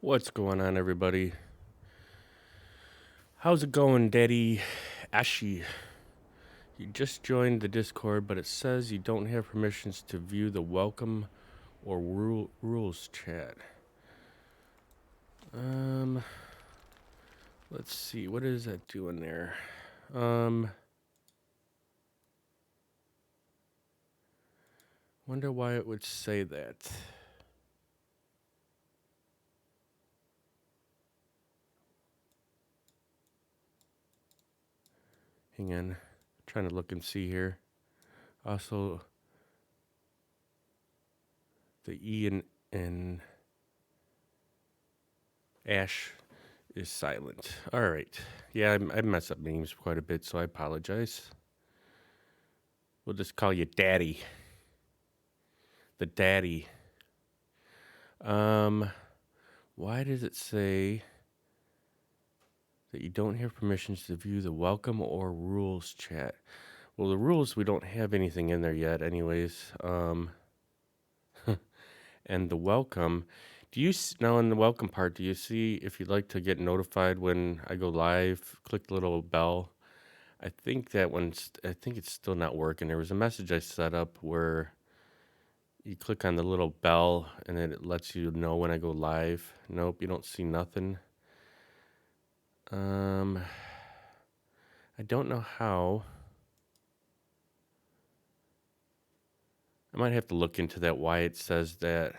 What's going on, everybody? How's it going, Daddy Ashy? You just joined the Discord, but it says you don't have permissions to view the welcome or rules chat. Let's see, what is that doing there? Wonder why it would say that. Hang on, trying to look and see here. Also, the E in Ash is silent. All right. Yeah, I mess up names quite a bit, so I apologize. We'll just call you Daddy. The Daddy. Why does it say that you don't have permissions to view the welcome or rules chat? Well, the rules, we don't have anything in there yet anyways. And the welcome, now in the welcome part, do you see if you'd like to get notified when I go live, click the little bell? I think it's still not working. There was a message I set up where you click on the little bell and then it lets you know when I go live. Nope, you don't see nothing. I don't know how. I might have to look into that, why it says that.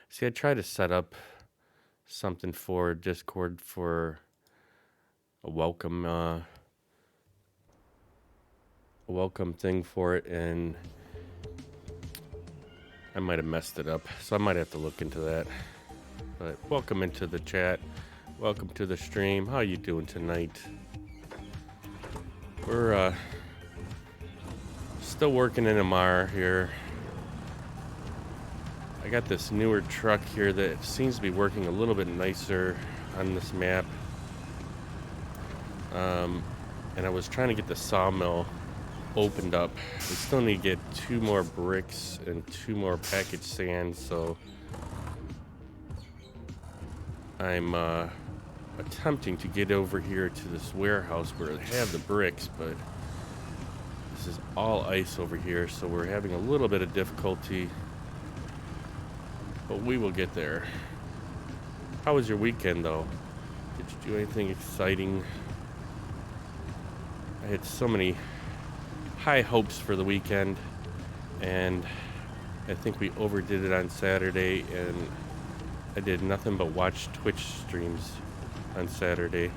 See, I tried to set up something for Discord for a welcome thing for it, and I might have messed it up. So I might have to look into that. But welcome into the chat. Welcome to the stream. How you doing tonight? We're still working in Amur here. I got this newer truck here that seems to be working a little bit nicer on this map. And I was trying to get the sawmill opened up. We still need to get 2 more bricks and 2 more packaged sand, so I'm attempting to get over here to this warehouse where they have the bricks, but this is all ice over here, so we're having a little bit of difficulty, but we will get there. How was your weekend, though? Did you do anything exciting? I had so many high hopes for the weekend, and I think we overdid it on Saturday, and I did nothing but watch Twitch streams on Saturday.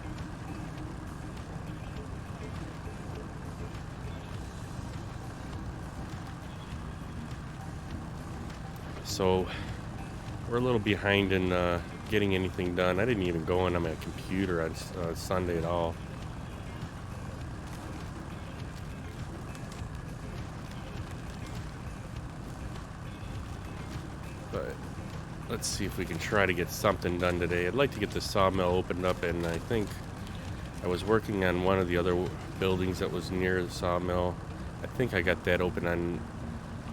So we're a little behind in getting anything done. I didn't even go on my computer on Sunday at all. But let's see if we can try to get something done today. I'd like to get the sawmill opened up, and I think I was working on one of the other buildings that was near the sawmill. I think I got that open on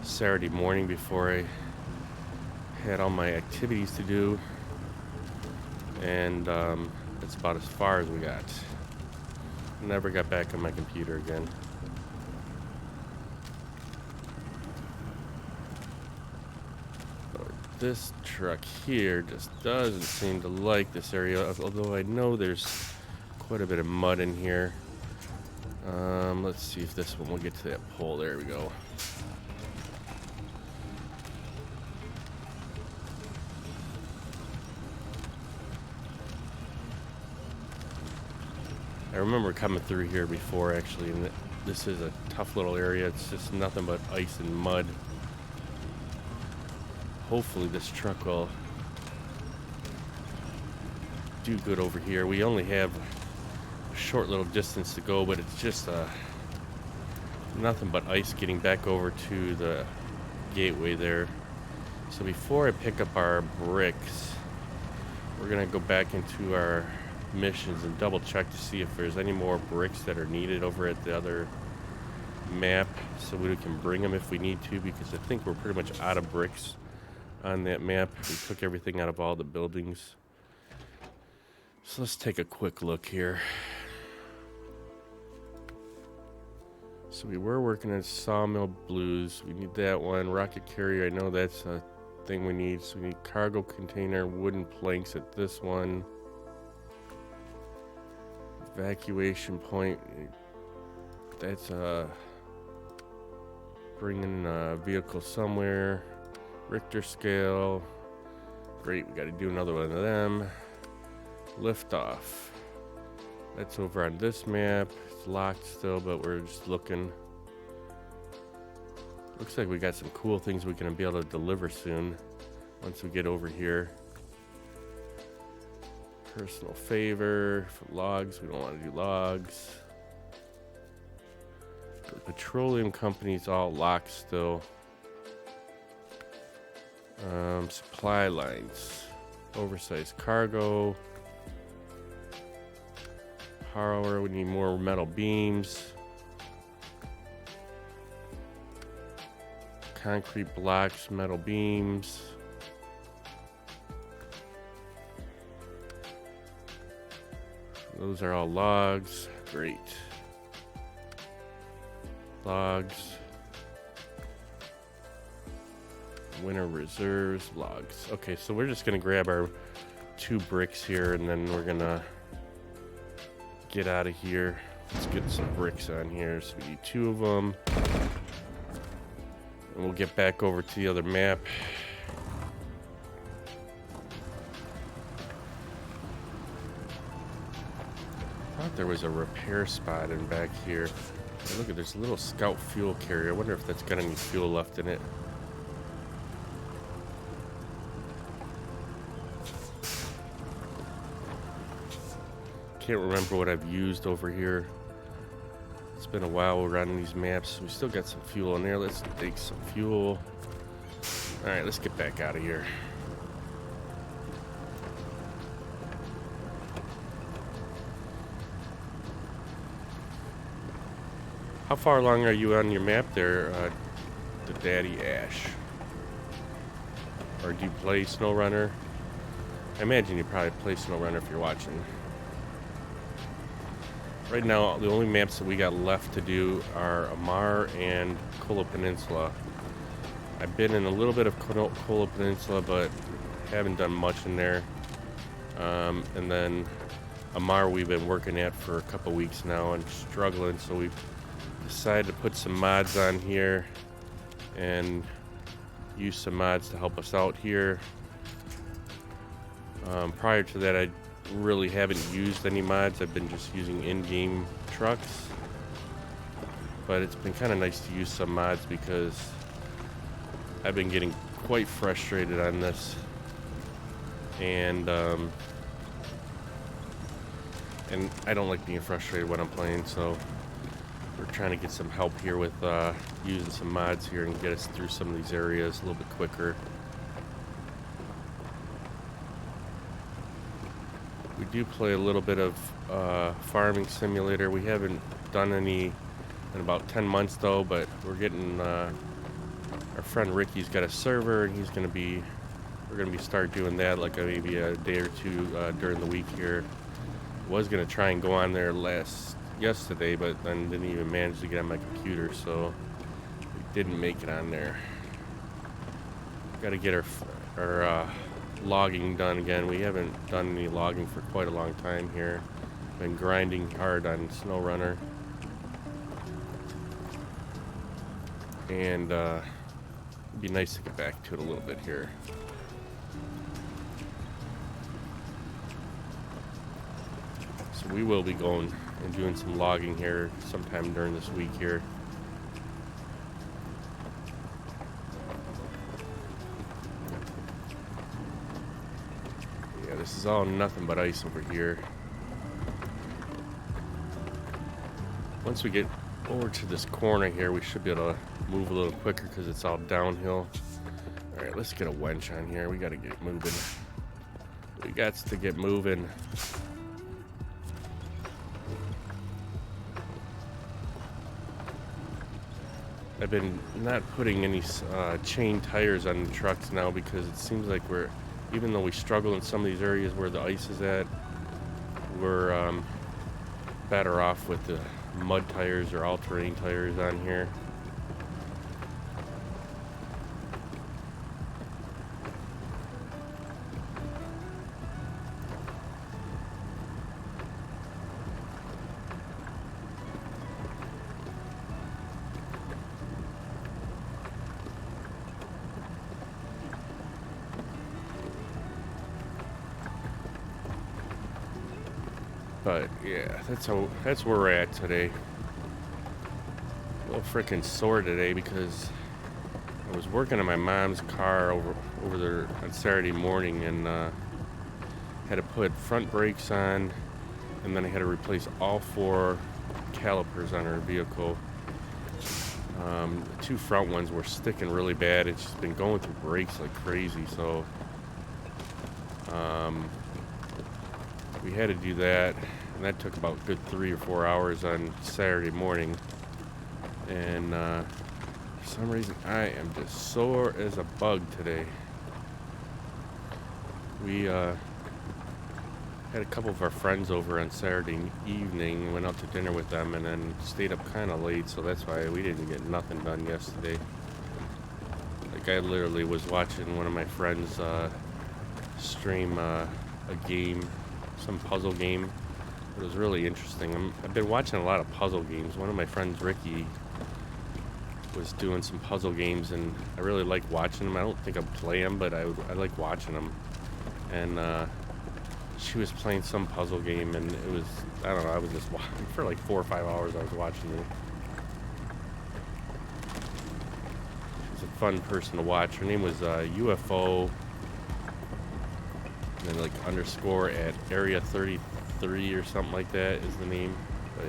Saturday morning before I had all my activities to do, and that's about as far as we got. Never got back on my computer again. this truck here just doesn't seem to like this area, although I know there's quite a bit of mud in here. Let's see if this one will get to that pole. There we go. I remember coming through here before, actually, and this is a tough little area. It's just nothing but ice and mud. Hopefully this truck will do good over here. We only have a short little distance to go, but it's just nothing but ice getting back over to the gateway there. So before I pick up our bricks, we're gonna go back into our missions and double check to see if there's any more bricks that are needed over at the other map, so we can bring them if we need to, because I think we're pretty much out of bricks on that map. We took everything out of all the buildings. So let's take a quick look here. So we were working on Sawmill Blues. We need that one. Rocket carrier, I know that's a thing we need. So we need cargo container, wooden planks at this one. Evacuation point. That's bringing a vehicle somewhere. Richter scale. Great, we got to do another one of them. Lift off. That's over on this map. It's locked still, but we're just looking. Looks like we got some cool things we can be able to deliver soon once we get over here. Personal favor for logs. We don't want to do logs. The petroleum company's all locked still. Supply lines. Oversized cargo. Power. We need more metal beams. Concrete blocks, metal beams. Those are all logs. Great. Logs. Winter reserves, logs. Okay, so we're just gonna grab our 2 bricks here, and then we're gonna get out of here. Let's get some bricks on here. So we need 2 of them, and we'll get back over to the other map. I thought there was a repair spot in back here. Hey, look at, there's a little scout fuel carrier. I wonder if that's got any fuel left in it. Can't remember what I've used over here. It's been a while we're running these maps. We still got some fuel in there. Let's take some fuel. All right, let's get back out of here. How far along are you on your map there, the Daddy Ash? Or do you play SnowRunner? I imagine you probably play SnowRunner if you're watching. Right now, the only maps that we got left to do are Amur and Kola Peninsula. I've been in a little bit of Kola Peninsula, but haven't done much in there. And then Amur we've been working at for a couple weeks now and struggling, so we've decided to put some mods on here and use some mods to help us out here. Prior to that, I really haven't used any mods. I've been just using in-game trucks, but it's been kind of nice to use some mods because I've been getting quite frustrated on this, and I don't like being frustrated when I'm playing, so we're trying to get some help here with using some mods here and get us through some of these areas a little bit quicker. We do play a little bit of farming simulator. We haven't done any in about 10 months though, but we're getting our friend Ricky's got a server, and we're gonna be start doing that like maybe a day or two during the week here. Was gonna try and go on there yesterday, but then didn't even manage to get on my computer, so we didn't make it on there. Got to get our our logging done again. We haven't done any logging for quite a long time here. Been grinding hard on Snow Runner. And it'd be nice to get back to it a little bit here. So we will be going and doing some logging here sometime during this week here. Yeah, this is all nothing but ice over here. Once we get over to this corner here, we should be able to move a little quicker because it's all downhill. All right, let's get a wench on here. We got to get moving. We got to get moving. I've been not putting any chain tires on the trucks now because it seems like even though we struggle in some of these areas where the ice is at, we're better off with the mud tires or all-terrain tires on here. But yeah, that's where we're at today. A little freaking sore today because I was working on my mom's car over there on Saturday morning and had to put front brakes on, and then I had to replace all 4 calipers on her vehicle. The 2 front ones were sticking really bad. It's just been going through brakes like crazy, so we had to do that, and that took about a good 3 or 4 hours on Saturday morning. And for some reason, I am just sore as a bug today. We had a couple of our friends over on Saturday evening, went out to dinner with them, and then stayed up kind of late, so that's why we didn't get nothing done yesterday. Like, I literally was watching one of my friends stream a game, some puzzle game. It was really interesting. I've been watching a lot of puzzle games. One of my friends, Ricky, was doing some puzzle games, and I really like watching them. I don't think I'd play them, but I like watching them. And she was playing some puzzle game, and it was, I don't know, I was just watching for like 4 or 5 hours. I was watching it. She's a fun person to watch. Her name was UFO, and then like underscore at area 33 or something like that is the name. But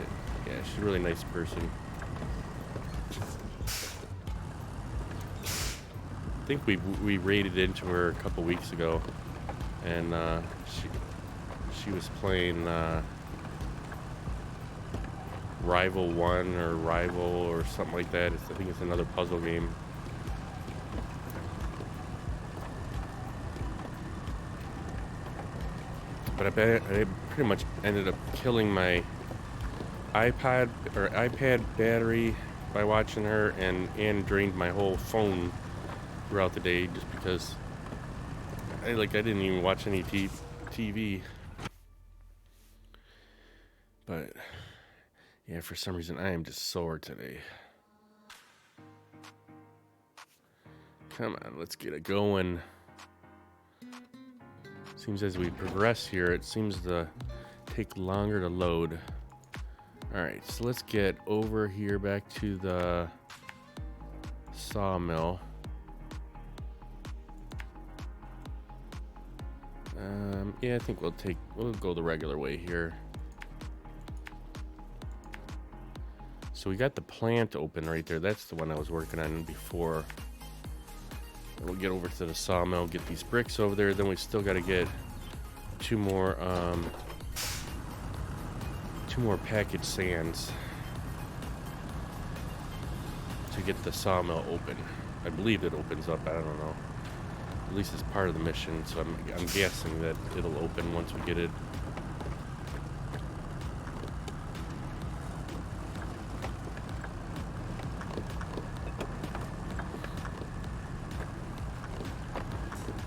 yeah, she's a really nice person. I think we raided into her a couple weeks ago, and she was playing Rival 1 or Rival or something like that. I think it's another puzzle game. But I pretty much ended up killing my iPad battery by watching her, and drained my whole phone throughout the day just because I didn't even watch any TV. But yeah, for some reason I am just sore today. Come on, let's get it going. Seems as we progress here, it seems to take longer to load. Alright, so let's get over here back to the sawmill. Yeah, I think we'll go the regular way here. So we got the plant open right there. That's the one I was working on before. We'll get over to the sawmill, get these bricks over there. Then we still got to get two more packaged sands to get the sawmill open. I believe it opens up. I don't know. At least it's part of the mission, so I'm guessing that it'll open once we get it.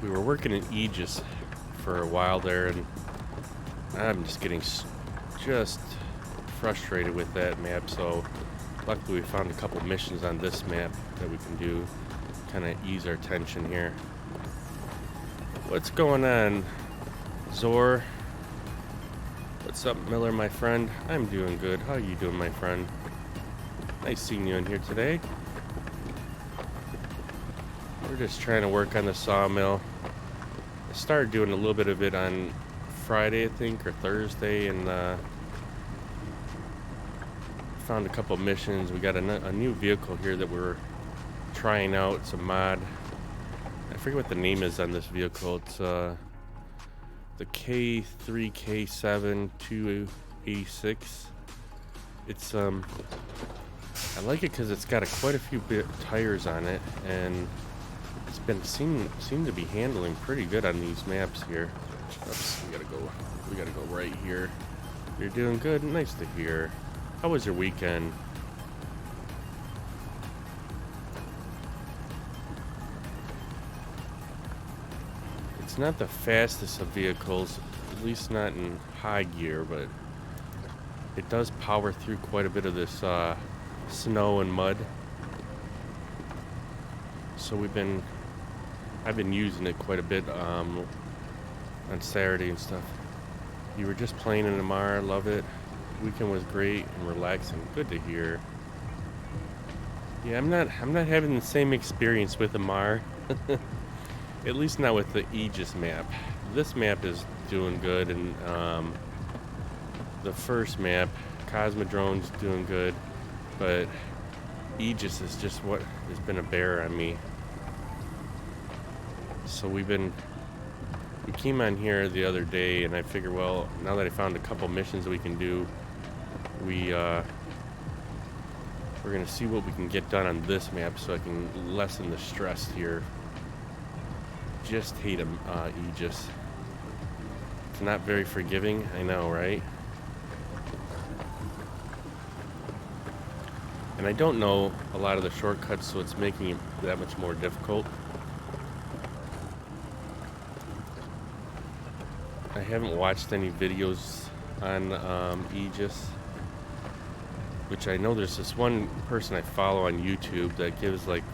We were working in Aegis for a while there, and I'm just getting just frustrated with that map. So luckily we found a couple missions on this map that we can do, kind of ease our tension here. What's going on, Zor? What's up, Miller, my friend? I'm doing good. How are you doing, my friend? Nice seeing you in here today. We're just trying to work on the sawmill. I started doing a little bit of it on Friday, I think, or Thursday, and found a couple missions. We got a new vehicle here that we're trying out. It's a mod. I forget what the name is on this vehicle. It's the K3K7 286. It's I like it because it's got quite a few tires on it, and it's been seem to be handling pretty good on these maps here. Oops, we gotta go right here. You're doing good. Nice to hear. How was your weekend? It's not the fastest of vehicles, at least not in high gear, but it does power through quite a bit of this snow and mud. So I've been using it quite a bit on Saturday and stuff. You were just playing in Amur, love it. Weekend was great and relaxing. Good to hear. Yeah, I'm not having the same experience with Amur. At least not with the Aegis map. This map is doing good, and the first map, Cosmodrome's doing good, but Aegis is just what has been a bear on me. So we came on here the other day, and I figured, well, now that I found a couple missions that we can do, we're gonna see what we can get done on this map so I can lessen the stress here. Just hate Aegis. It's not very forgiving, I know, right? And I don't know a lot of the shortcuts, so it's making it that much more difficult. I haven't watched any videos on Aegis, which I know there's this one person I follow on YouTube that gives like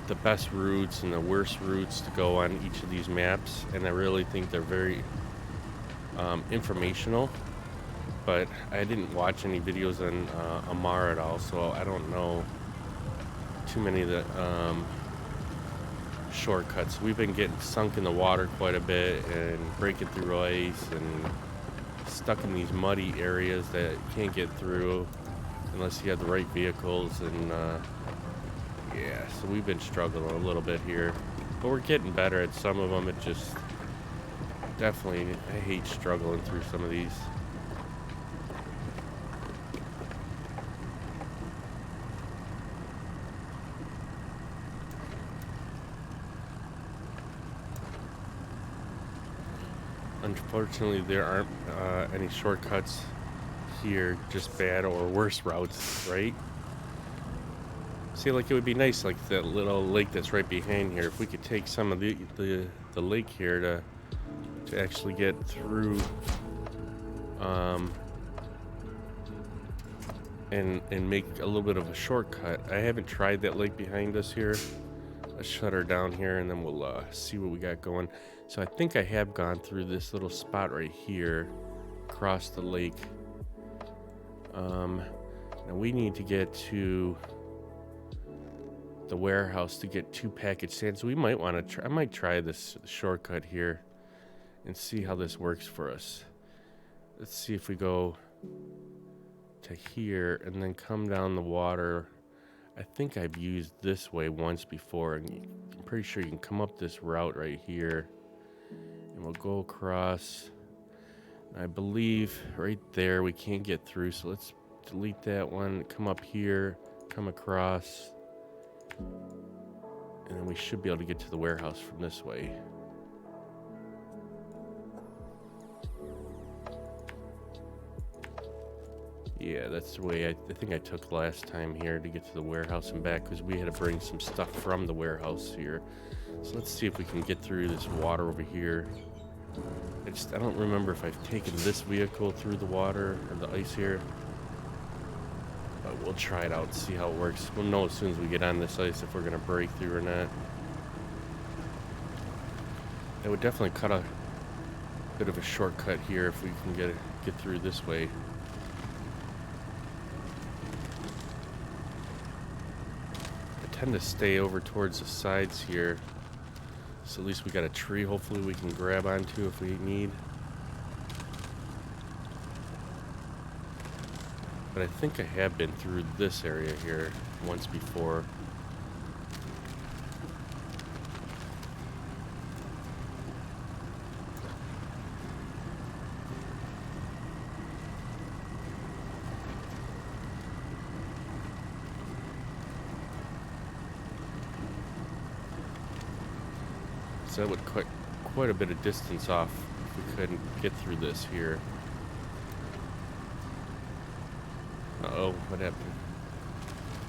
the best routes and the worst routes to go on each of these maps, and I really think they're very informational. But I didn't watch any videos on Amur at all, so I don't know too many of the shortcuts. We've been getting sunk in the water quite a bit and breaking through ice and stuck in these muddy areas that you can't get through unless you have the right vehicles, and yeah, so we've been struggling a little bit here, but we're getting better at some of them. It just definitely, I hate struggling through some of these. Unfortunately, there aren't any shortcuts here, just bad or worse routes, right? See, like, it would be nice, like that little lake that's right behind here, if we could take some of the lake here to actually get through and make a little bit of a shortcut. I haven't tried that lake behind us here. Let's shut her down here, and then we'll see what we got going. So I think I have gone through this little spot right here, across the lake. Now we need to get to the warehouse to get 2 package sand. So we might want to try. I might try this shortcut here and see how this works for us. Let's see if we go to here and then come down the water. I think I've used this way once before, and I'm pretty sure you can come up this route right here, and we'll go across. I believe right there we can't get through, so let's delete that one, come up here, come across, and then we should be able to get to the warehouse from this way. Yeah, that's the way I think I took last time here to get to the warehouse and back, because we had to bring some stuff from the warehouse here. So let's see if we can get through this water over here. I don't remember if I've taken this vehicle through the water or the ice here. But we'll try it out and see how it works. We'll know as soon as we get on this ice if we're going to break through or not. It would definitely cut a bit of a shortcut here if we can get through this way. I tend to stay over towards the sides here. So at least we got a tree hopefully we can grab onto if we need. But I think I have been through this area here once before. So that would cut quite a bit of distance off if we couldn't get through this here. Uh-oh, what happened?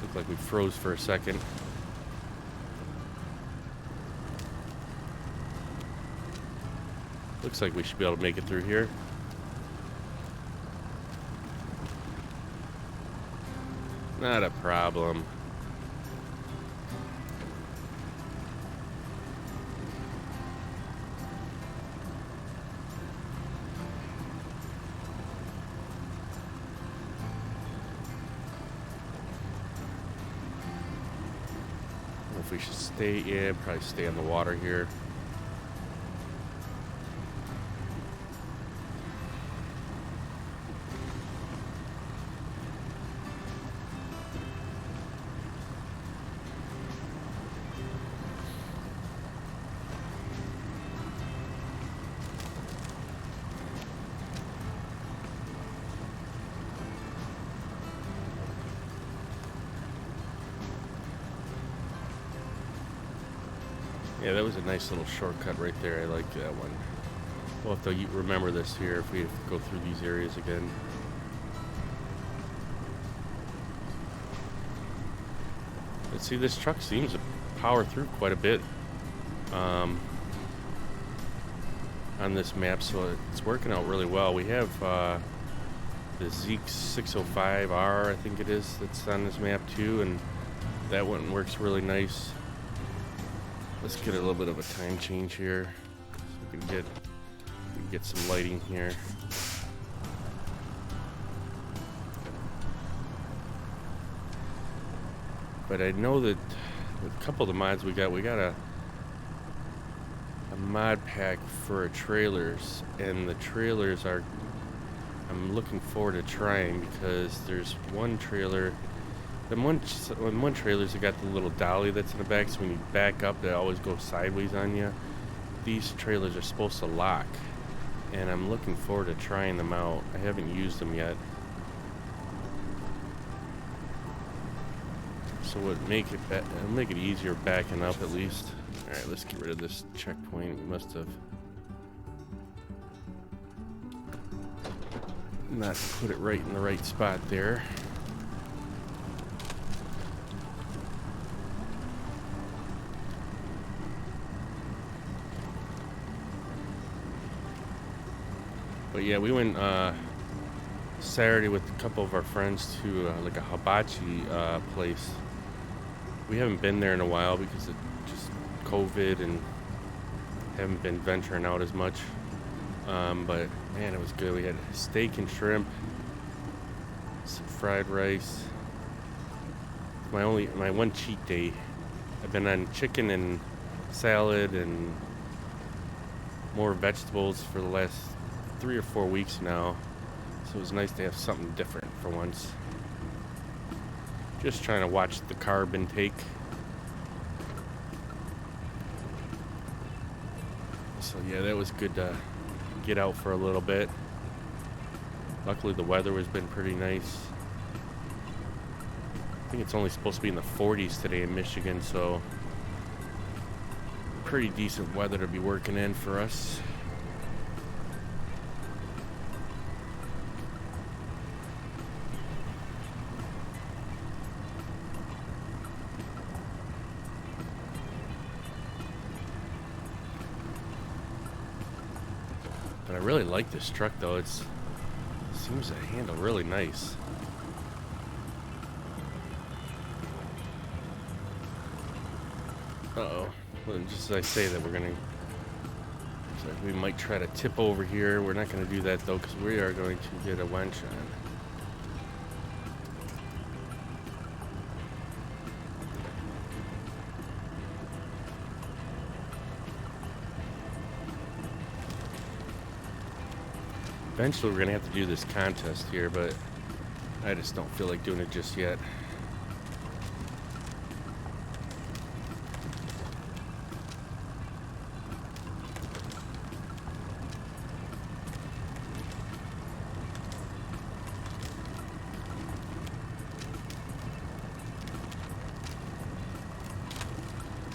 Looked like we froze for a second. Looks like we should be able to make it through here. Not a problem. If we should stay, yeah, probably stay on the water here. Yeah, that was a nice little shortcut right there. I like that one. We'll have to remember this here if we have to go through these areas again. Let's see, this truck seems to power through quite a bit on this map, so it's working out really well. We have the Zeek 605R, I think it is, that's on this map too, and that one works really nice. Let's get a little bit of a time change here so we can get some lighting here. But I know that a couple of the mods we got a mod pack for trailers, and the trailers are, I'm looking forward to trying, because there's one trailer. Then one trailer's got the little dolly that's in the back, so when you back up, they always go sideways on you. These trailers are supposed to lock, and I'm looking forward to trying them out. I haven't used them yet. So it'll make it easier backing up at least. Alright, let's get rid of this checkpoint. We must have not put it right in the right spot there. But yeah, we went Saturday with a couple of our friends to like a hibachi place. We haven't been there in a while because of just COVID and haven't been venturing out as much. But man, it was good. We had steak and shrimp, some fried rice. My one cheat day. I've been on chicken and salad and more vegetables for the last 3 or 4 weeks now, so it was nice to have something different for once. Just trying to watch the carb intake. So yeah, that was good to get out for a little bit. Luckily the weather has been pretty nice. I think it's only supposed to be in the 40s today in Michigan, so pretty decent weather to be working in for us. But I really like this truck though. It seems to handle really nice. Uh-oh. Well, just as I say that, we're gonna... So we might try to tip over here. We're not gonna do that though, because we are going to get a wench on. Eventually we're gonna have to do this contest here, but I just don't feel like doing it just yet.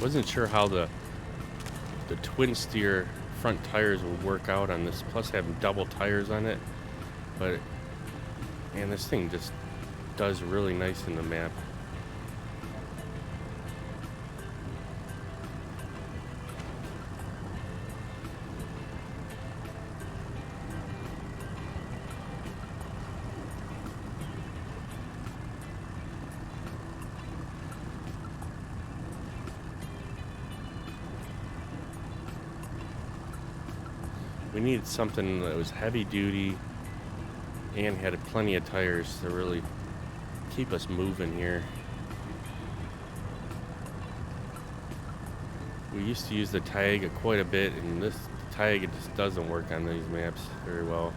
Wasn't sure how the twin steer front tires would work out on this, plus having double tires on it, but man, this thing just does really nice in the map. We needed something that was heavy duty and had plenty of tires to really keep us moving here. We used to use the Taiga quite a bit, and this Taiga just doesn't work on these maps very well.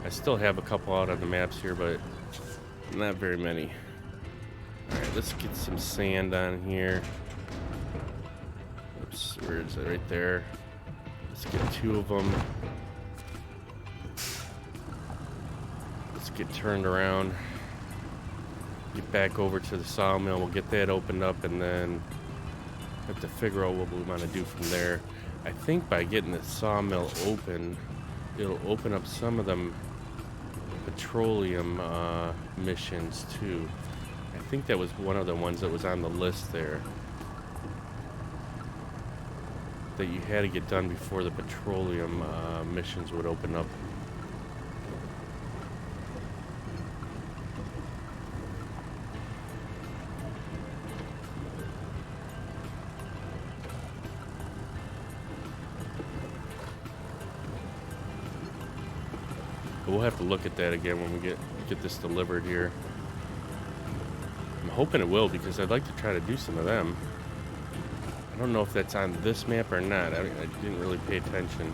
I still have a couple out on the maps here, but not very many. Alright, let's get some sand on here. Oops, where is it? Right there. Let's get 2 of them. Let's get turned around. Get back over to the sawmill. We'll get that opened up and then have to figure out what we want to do from there. I think by getting the sawmill open, it'll open up some of them petroleum missions too. I think that was one of the ones that was on the list there, that you had to get done before the petroleum missions would open up. But we'll have to look at that again when we get this delivered here. I'm hoping it will, because I'd like to try to do some of them. I don't know if that's on this map or not. I didn't really pay attention.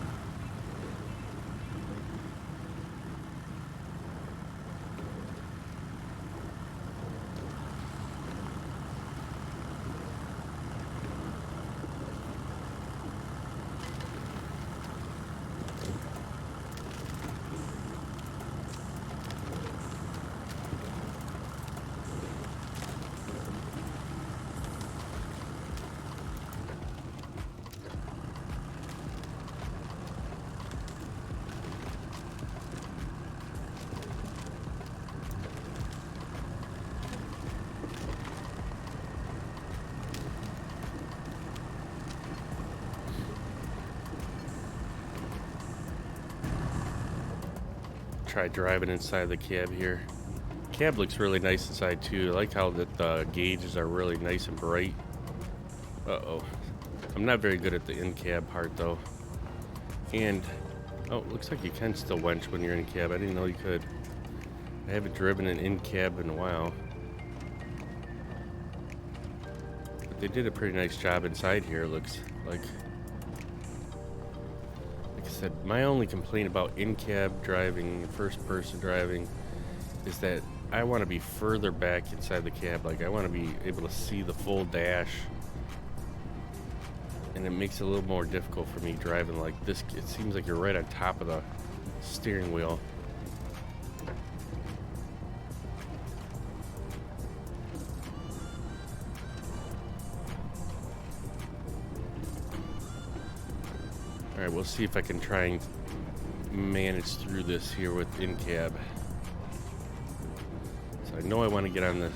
Try driving inside the cab here. Cab looks really nice inside too. I like how the gauges are really nice and bright. Uh-oh. I'm not very good at the in-cab part though. And, oh, looks like you can still wench when you're in cab. I didn't know you could. I haven't driven an in-cab in a while. But they did a pretty nice job inside here, it looks like. Said, my only complaint about in-cab driving, first-person driving, is that I want to be further back inside the cab. Like, I want to be able to see the full dash, and it makes it a little more difficult for me driving like this. It seems like you're right on top of the steering wheel. Alright, we'll see if I can try and manage through this here with in-cab. So I know I want to get on the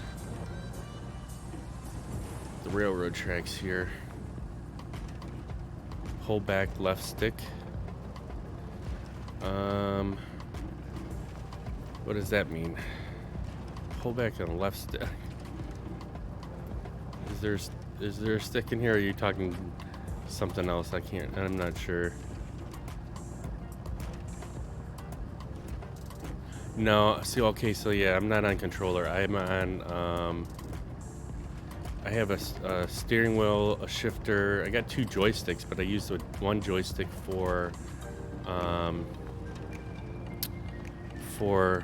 railroad tracks here. Pull back left stick. Um, what does that mean? Pull back on the left stick. Is there a stick in here? Or are you talking something else? I'm not sure. No, see, okay, so yeah, I'm not on controller. I'm on, I have a steering wheel, a shifter. I got 2 joysticks, but I use the one joystick um, for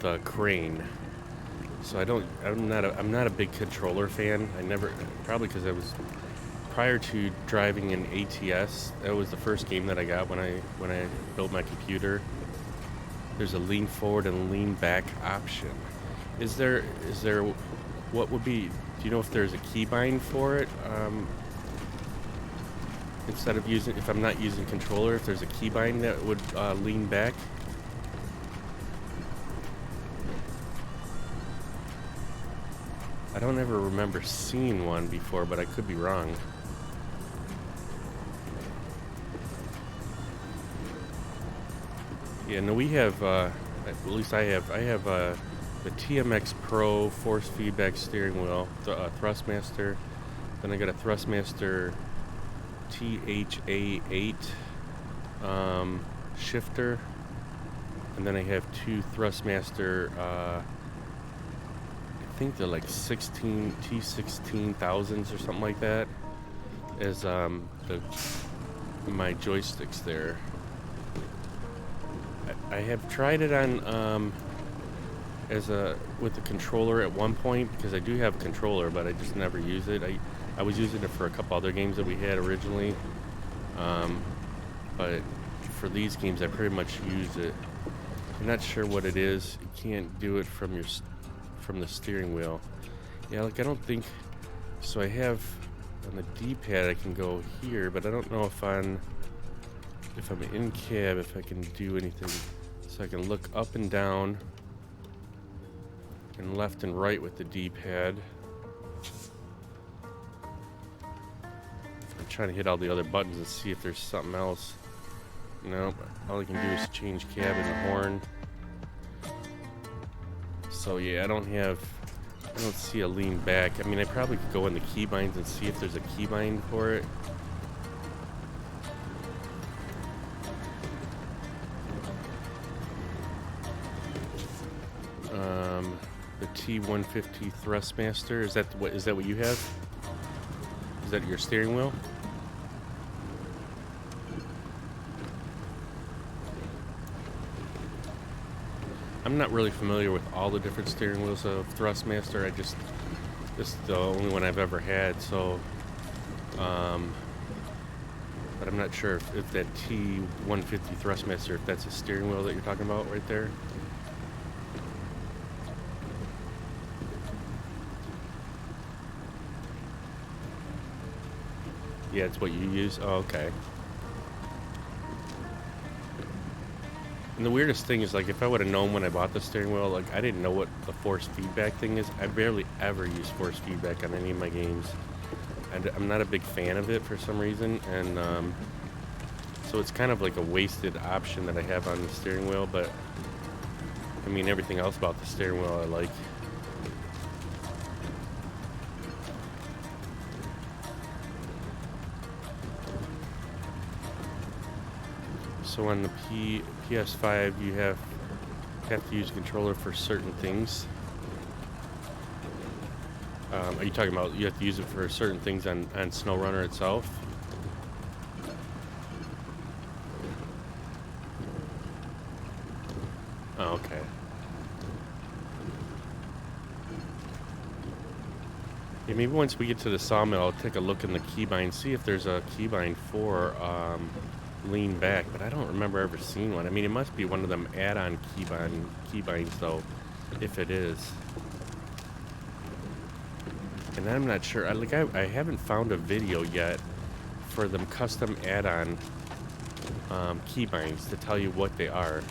the crane. So I'm not a big controller fan. Probably because I was, prior to driving in ATS, that was the first game that I got when I built my computer. There's a lean forward and lean back option. Is there what would be, do you know if there's a keybind for it? Instead of if I'm not using controller, if there's a keybind that would lean back? I don't ever remember seeing one before, but I could be wrong. Yeah, no, we have, at least I have the TMX Pro force feedback steering wheel, the Thrustmaster. Then I got a Thrustmaster THA8 shifter. And then I have 2 Thrustmaster, I think they're like T16,000s or something like that, as my joysticks there. I have tried it on with the controller at one point, because I do have a controller, but I just never use it. I was using it for a couple other games that we had originally, but for these games I pretty much use it. I'm not sure what it is. You can't do it from the steering wheel. Yeah, like I don't think so. I have on the D-pad I can go here, but I don't know if I'm in cab if I can do anything. So I can look up and down and left and right with the D-pad. I'm trying to hit all the other buttons and see if there's something else. No, all I can do is change cab and the horn. So yeah, I don't see a lean back. I mean, I probably could go in the keybinds and see if there's a keybind for it. The T150 Thrustmaster, is that what you have? Is that your steering wheel? I'm not really familiar with all the different steering wheels of Thrustmaster. This is the only one I've ever had, so but I'm not sure if that T150 Thrustmaster, if that's a steering wheel that you're talking about right there. Yeah, it's what you use. Oh, okay. And the weirdest thing is, like, if I would have known when I bought the steering wheel, like, I didn't know what the force feedback thing is. I barely ever use force feedback on any of my games. I'm not a big fan of it for some reason, and so it's kind of like a wasted option that I have on the steering wheel, but I mean, everything else about the steering wheel I like. So on the PS5, you have to use a controller for certain things. Are you talking about you have to use it for certain things on SnowRunner itself? Oh, okay. Yeah, maybe once we get to the sawmill, I'll take a look in the keybind, see if there's a keybind for lean back, but I don't remember ever seeing one. I mean, it must be one of them add-on keybinds though, if it is. And I'm not sure. I haven't found a video yet for them custom add-on keybinds to tell you what they are.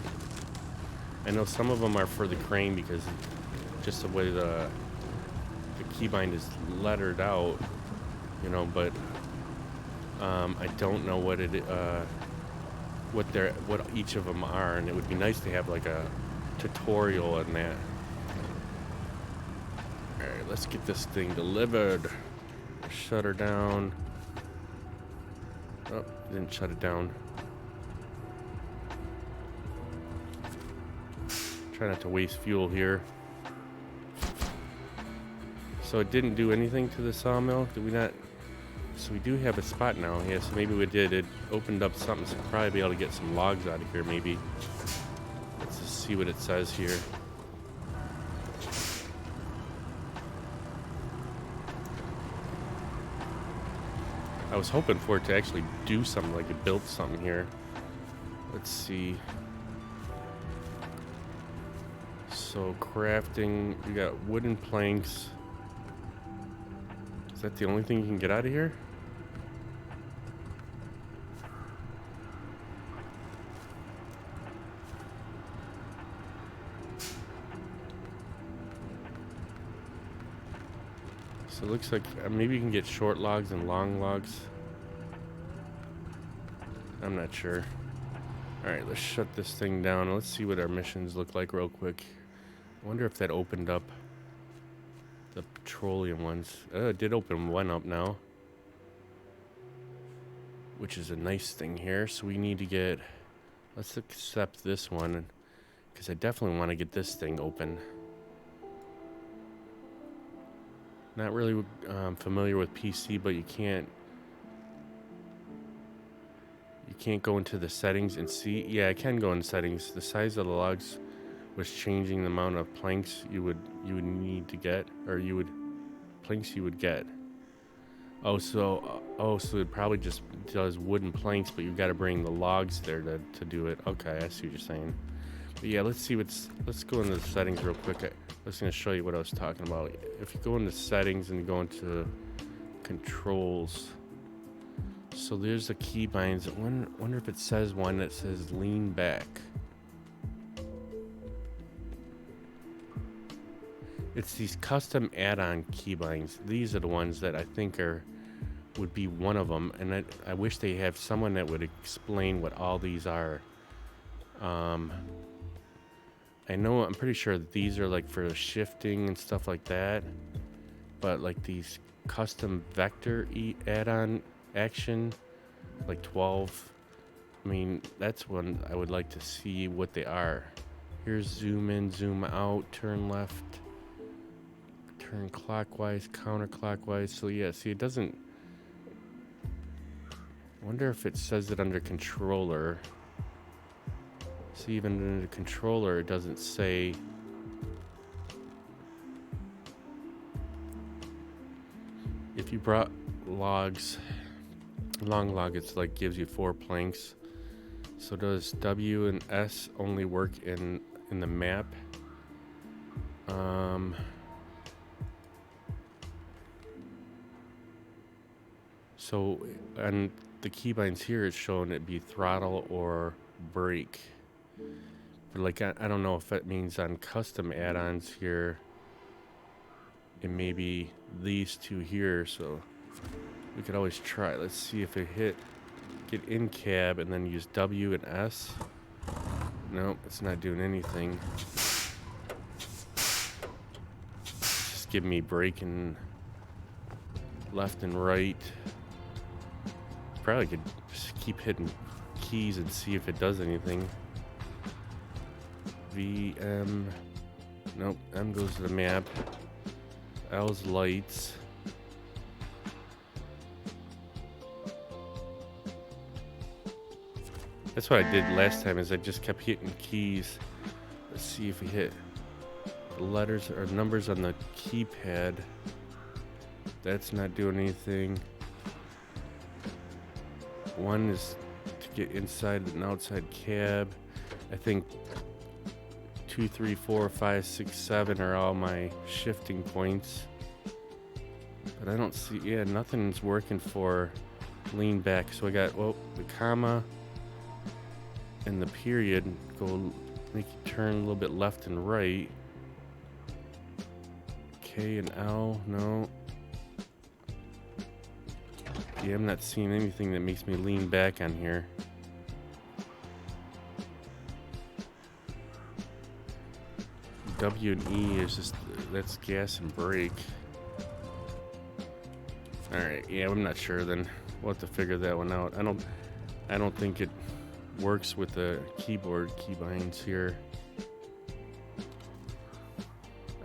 I know some of them are for the crane because just the way the keybind is lettered out, you know, but I don't know what what each of them are, and it would be nice to have like a tutorial on that. All right, let's get this thing delivered. Shut her down. Oh, didn't shut it down. Try not to waste fuel here. So it didn't do anything to the sawmill? Did we not? So we do have a spot now. Yeah, so maybe we did. It opened up something, so we'll probably be able to get some logs out of here, maybe. Let's just see what it says here. I was hoping for it to actually do something, like it built something here. Let's see. So crafting, we got wooden planks. Is that the only thing you can get out of here? So it looks like maybe you can get short logs and long logs. I'm not sure. Alright, let's shut this thing down. Let's see what our missions look like real quick. I wonder if that opened up the petroleum ones. It did open one up now, which is a nice thing here. So we need to get, let's accept this one, because I definitely want to get this thing open. Not really familiar with PC, but you can't go into the settings and see. Yeah, I can go in settings. The size of the logs was changing the amount of planks you would need to get, or planks you would get. So it probably just does wooden planks, but you've got to bring the logs there to do it. Okay, I see what you're saying. But yeah, let's go into the settings real quick. I was going to show you what I was talking about. If you go into settings and go into controls, so there's the keybinds. I wonder if it says one that says lean back. It's these custom add-on keybinds. These are the ones that I think would be one of them, and I wish they have someone that would explain what all these are. I'm pretty sure that these are like for shifting and stuff like that, but like these custom vector add-on action, like 12, I mean, that's one I would like to see what they are. Here's zoom in, zoom out, turn left, turn clockwise, counterclockwise. So yeah, see, it doesn't, I wonder if it says it under controller. See, even under controller, it doesn't say. If you brought logs, long log, it's like gives you 4 planks. So does W and S only work in the map? So on the keybinds here, it's showing it be throttle or brake. But like I don't know if that means on custom add-ons here, it may be these two here. So we could always try. Let's see if it get in cab and then use W and S. No, it's not doing anything. Just give me braking left and right. Probably could just keep hitting keys and see if it does anything. V, M. Nope, M goes to the map. L's lights. That's what I did last time, is I just kept hitting keys. Let's see if we hit letters or numbers on the keypad. That's not doing anything. One is to get inside and outside cab. I think 2, 3, 4, 5, 6, 7 are all my shifting points. But I don't see, yeah, nothing's working for lean back. So I got, the comma and the period go make you turn a little bit left and right. K and L, no. Yeah, I'm not seeing anything that makes me lean back on here. W and E is just, that's gas and brake. Alright, yeah, I'm not sure then. We'll have to figure that one out. I don't think it works with the keyboard keybinds here.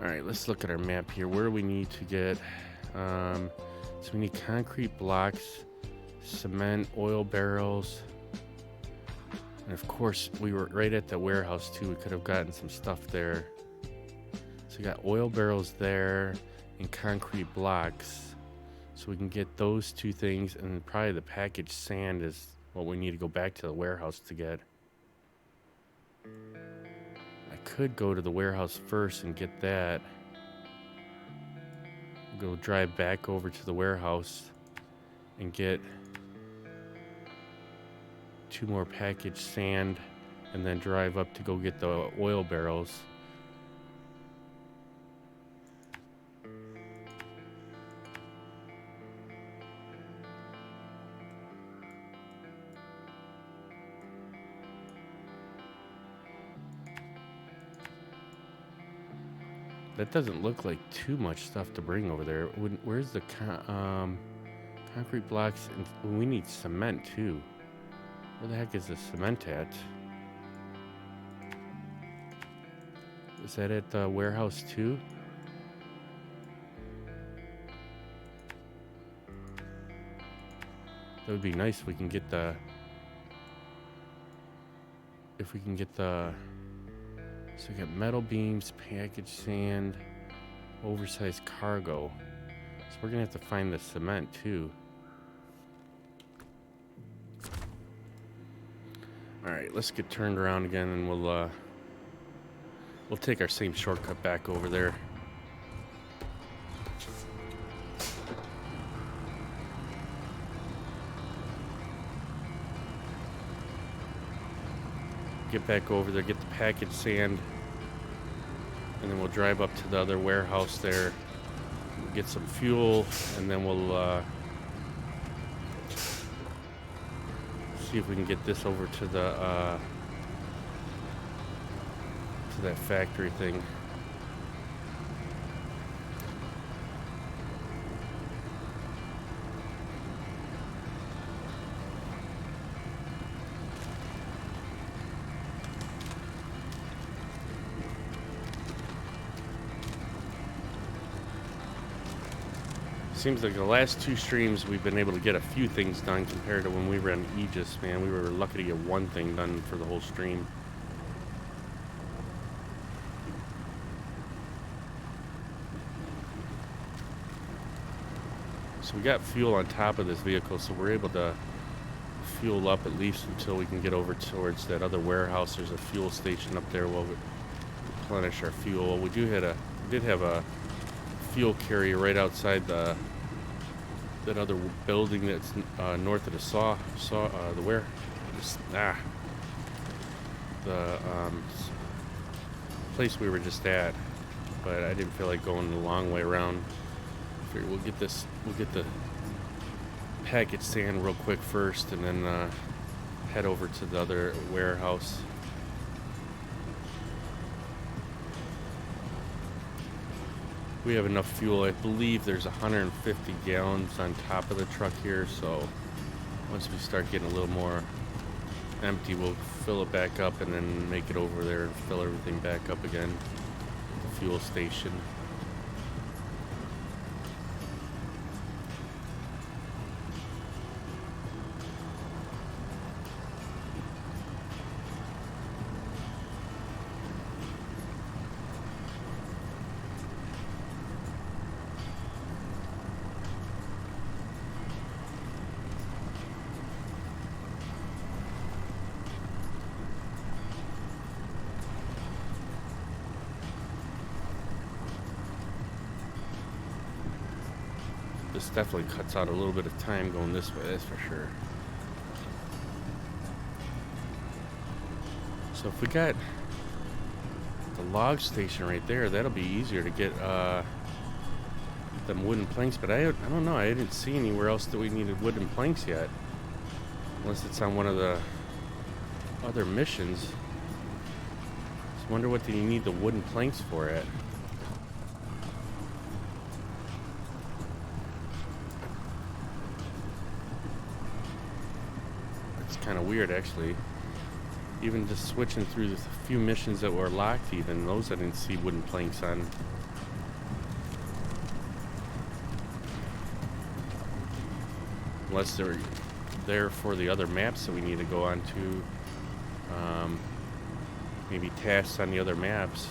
Alright, let's look at our map here. Where do we need to get? So we need concrete blocks, cement, oil barrels, and of course we were right at the warehouse too. We could have gotten some stuff there. So we got oil barrels there and concrete blocks. So we can get those two things, and then probably the packaged sand is what we need to go back to the warehouse to get. I could go to the warehouse first and get that. Go drive back over to the warehouse and get 2 more packaged sand, and then drive up to go get the oil barrels. That doesn't look like too much stuff to bring over there. Where's the concrete blocks? And we need cement too. Where the heck is the cement at? Is that at the warehouse too? That would be nice if we can get the... So we got metal beams, packaged sand, oversized cargo. So we're gonna have to find the cement too. All right, let's get turned around again, and we'll take our same shortcut back over there. Get back over there, get the packaged sand, and then we'll drive up to the other warehouse there, get some fuel, and then we'll see if we can get this over to the to that factory thing. Seems like the last 2 streams we've been able to get a few things done compared to when we were in Aegis, man. We were lucky to get one thing done for the whole stream. So we got fuel on top of this vehicle, so we're able to fuel up at least until we can get over towards that other warehouse. There's a fuel station up there. We'll replenish our fuel. We did have a fuel carrier right outside that other building that's north of the place we were just at, but I didn't feel like going the long way around. We'll get the packaged sand real quick first, and then head over to the other warehouse. We have enough fuel. I believe there's 150 gallons on top of the truck here, so once we start getting a little more empty, we'll fill it back up and then make it over there and fill everything back up again at the fuel station. This definitely cuts out a little bit of time going this way, that's for sure. So if we got the log station right there, that'll be easier to get them wooden planks, but I don't know. I didn't see anywhere else that we needed wooden planks yet. Unless it's on one of the other missions. Just wonder what you need the wooden planks for it. It's kind of weird, actually. Even just switching through the few missions that were locked, even those I didn't see wooden planks on. Unless they're there for the other maps that we need to go on to. Maybe tasks on the other maps.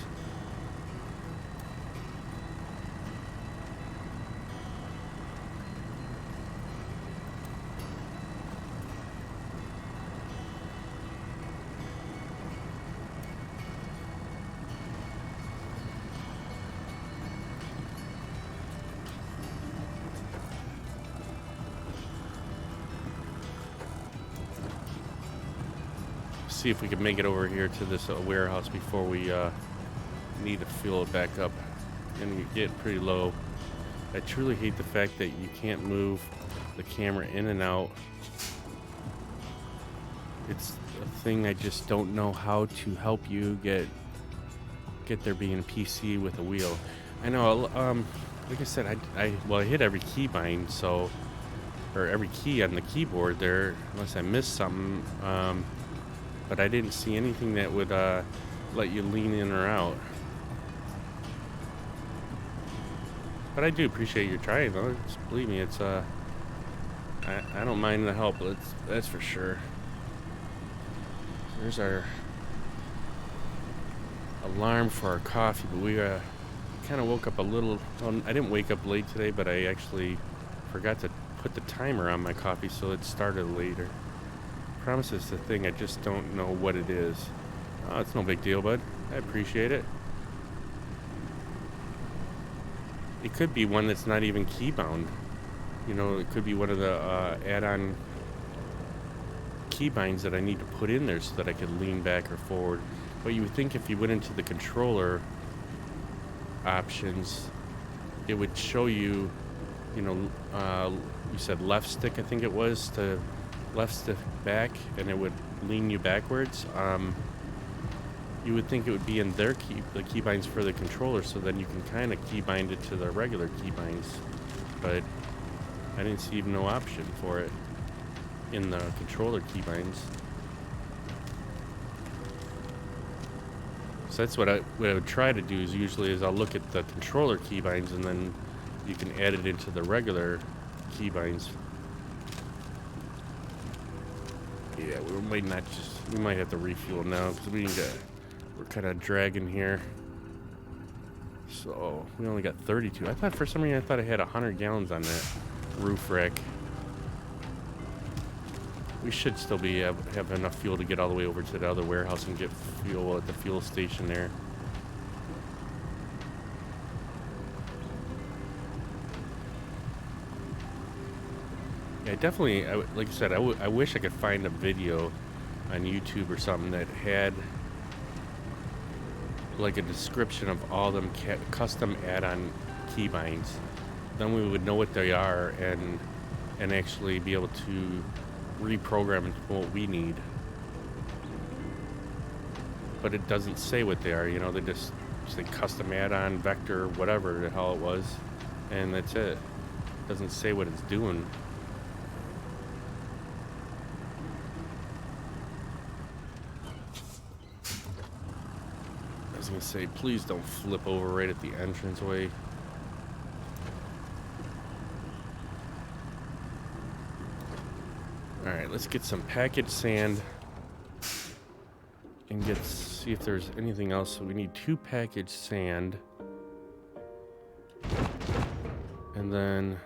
See if we can make it over here to this warehouse before we need to fuel it back up and we get pretty low. I truly hate the fact that you can't move the camera in and out. It's a thing I just don't know how to help you get there being a PC with a wheel. I know, like I said, I hit every keybind, so, or every key on the keyboard there, unless I missed something. But I didn't see anything that would let you lean in or out. But I do appreciate your trying, though. Just believe me, it's I don't mind the help. That's for sure. There's our alarm for our coffee, but we kind of woke up a little. Well, I didn't wake up late today, but I actually forgot to put the timer on my coffee, so it started later. Promise it's the thing, I just don't know what it is. Oh, it's no big deal, bud. I appreciate it. It could be one that's not even keybound. You know, it could be one of the add-on keybinds that I need to put in there so that I could lean back or forward. But you would think if you went into the controller options, it would show you, you know, you said left stick, I think it was, to left stick back, and it would lean you backwards. You would think it would be in their the keybinds for the controller, so then you can kind of keybind it to the regular keybinds. But I didn't see even no option for it in the controller keybinds. So that's what I would try to do. Is I'll look at the controller keybinds, and then you can add it into the regular keybinds. Yeah, we might have to refuel now because we're kind of dragging here. So we only got 32. I thought for some reason I had 100 gallons on that roof rack. We should still be have enough fuel to get all the way over to the other warehouse and get fuel at the fuel station there. Yeah, definitely. Like I said, I wish I could find a video on YouTube or something that had like a description of all them custom add-on keybinds. Then we would know what they are and actually be able to reprogram into what we need. But it doesn't say what they are, you know. They just say custom add-on vector, whatever the hell it was, and that's it. It doesn't say what it's doing. I was gonna say, please don't flip over right at the entranceway. Alright, let's get some packaged sand and see if there's anything else. So we need 2 packaged sand. And then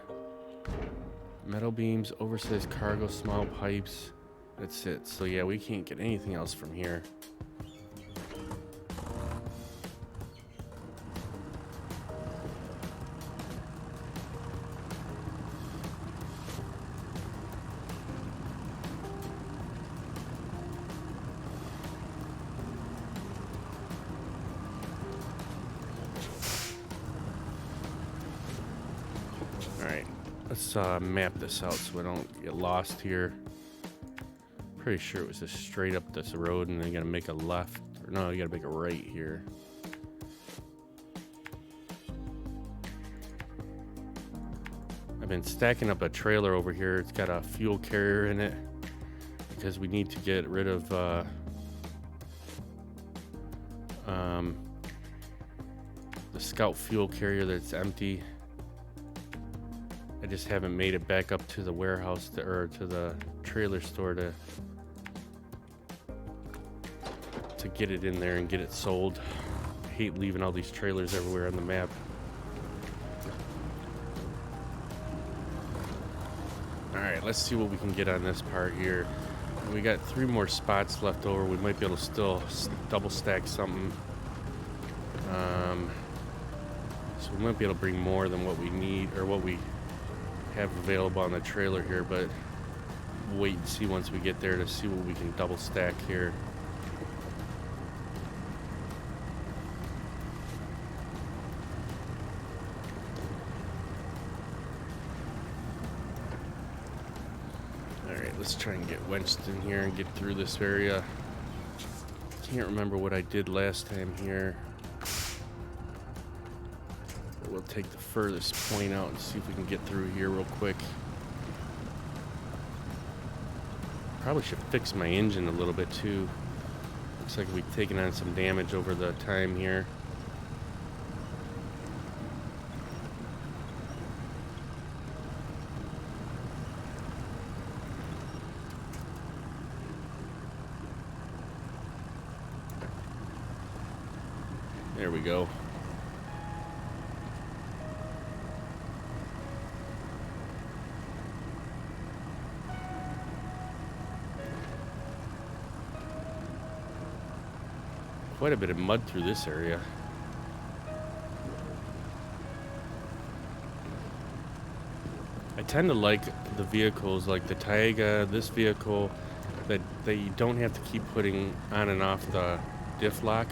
metal beams, oversized cargo, small pipes. That's it. So yeah, we can't get anything else from here. Let's map this out so we don't get lost here. Pretty sure it was just straight up this road and then you gotta make a left. Or no, you gotta make a right here. I've been stacking up a trailer over here. It's got a fuel carrier in it because we need to get rid of the Scout fuel carrier that's empty. I just haven't made it back up to the warehouse or to the trailer store to get it in there and get it sold. I hate leaving all these trailers everywhere on the map. Alright, let's see what we can get on this part here. We got 3 more spots left over. We might be able to still double stack something. So we might be able to bring more than what we need or what we have available on the trailer here, but we'll wait and see once we get there to see what we can double stack here. Alright, let's try and get wedged in here and get through this area. Can't remember what I did last time here. We'll take the furthest point out and see if we can get through here real quick. Probably should fix my engine a little bit too. Looks like we've taken on some damage over the time here. There we go. Quite a bit of mud through this area. I tend to like the vehicles like the Taiga, this vehicle, that you don't have to keep putting on and off the diff lock.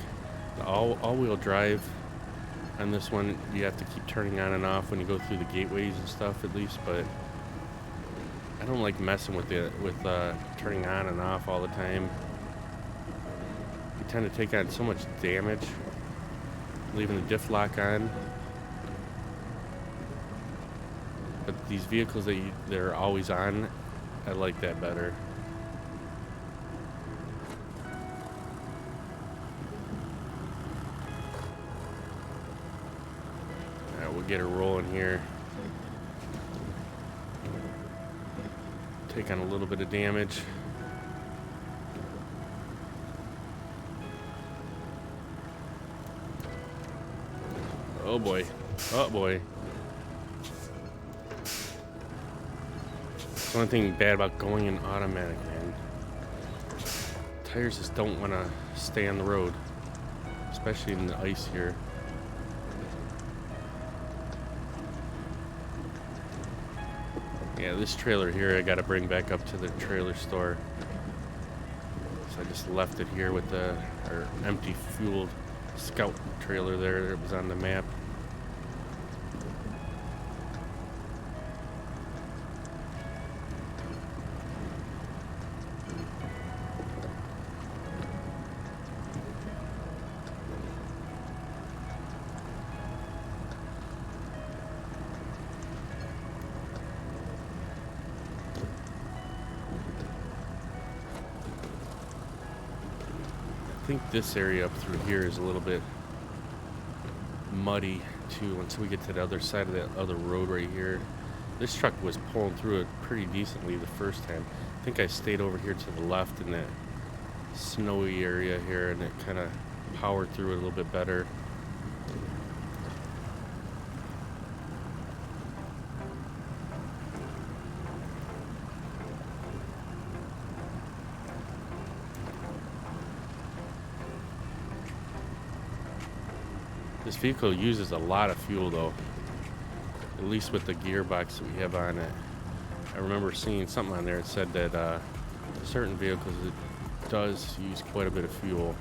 The all-wheel drive on this one, you have to keep turning on and off when you go through the gateways and stuff at least, but I don't like messing with turning on and off all the time. You tend to take on so much damage leaving the diff lock on. But these vehicles they're always on, I like that better. Alright, we'll get her rolling here. Take on a little bit of damage. Oh boy. Oh boy. The only thing bad about going in automatic, man. Tires just don't want to stay on the road. Especially in the ice here. Yeah, this trailer here I gotta bring back up to the trailer store. So I just left it here with our empty fueled Scout trailer there that was on the map. I think this area up through here is a little bit muddy too until we get to the other side of that other road right here. This truck was pulling through it pretty decently the first time. I think I stayed over here to the left in that snowy area here and it kind of powered through it a little bit better. This vehicle uses a lot of fuel though, at least with the gearbox that we have on it. I remember seeing something on there that said that certain vehicles it does use quite a bit of fuel.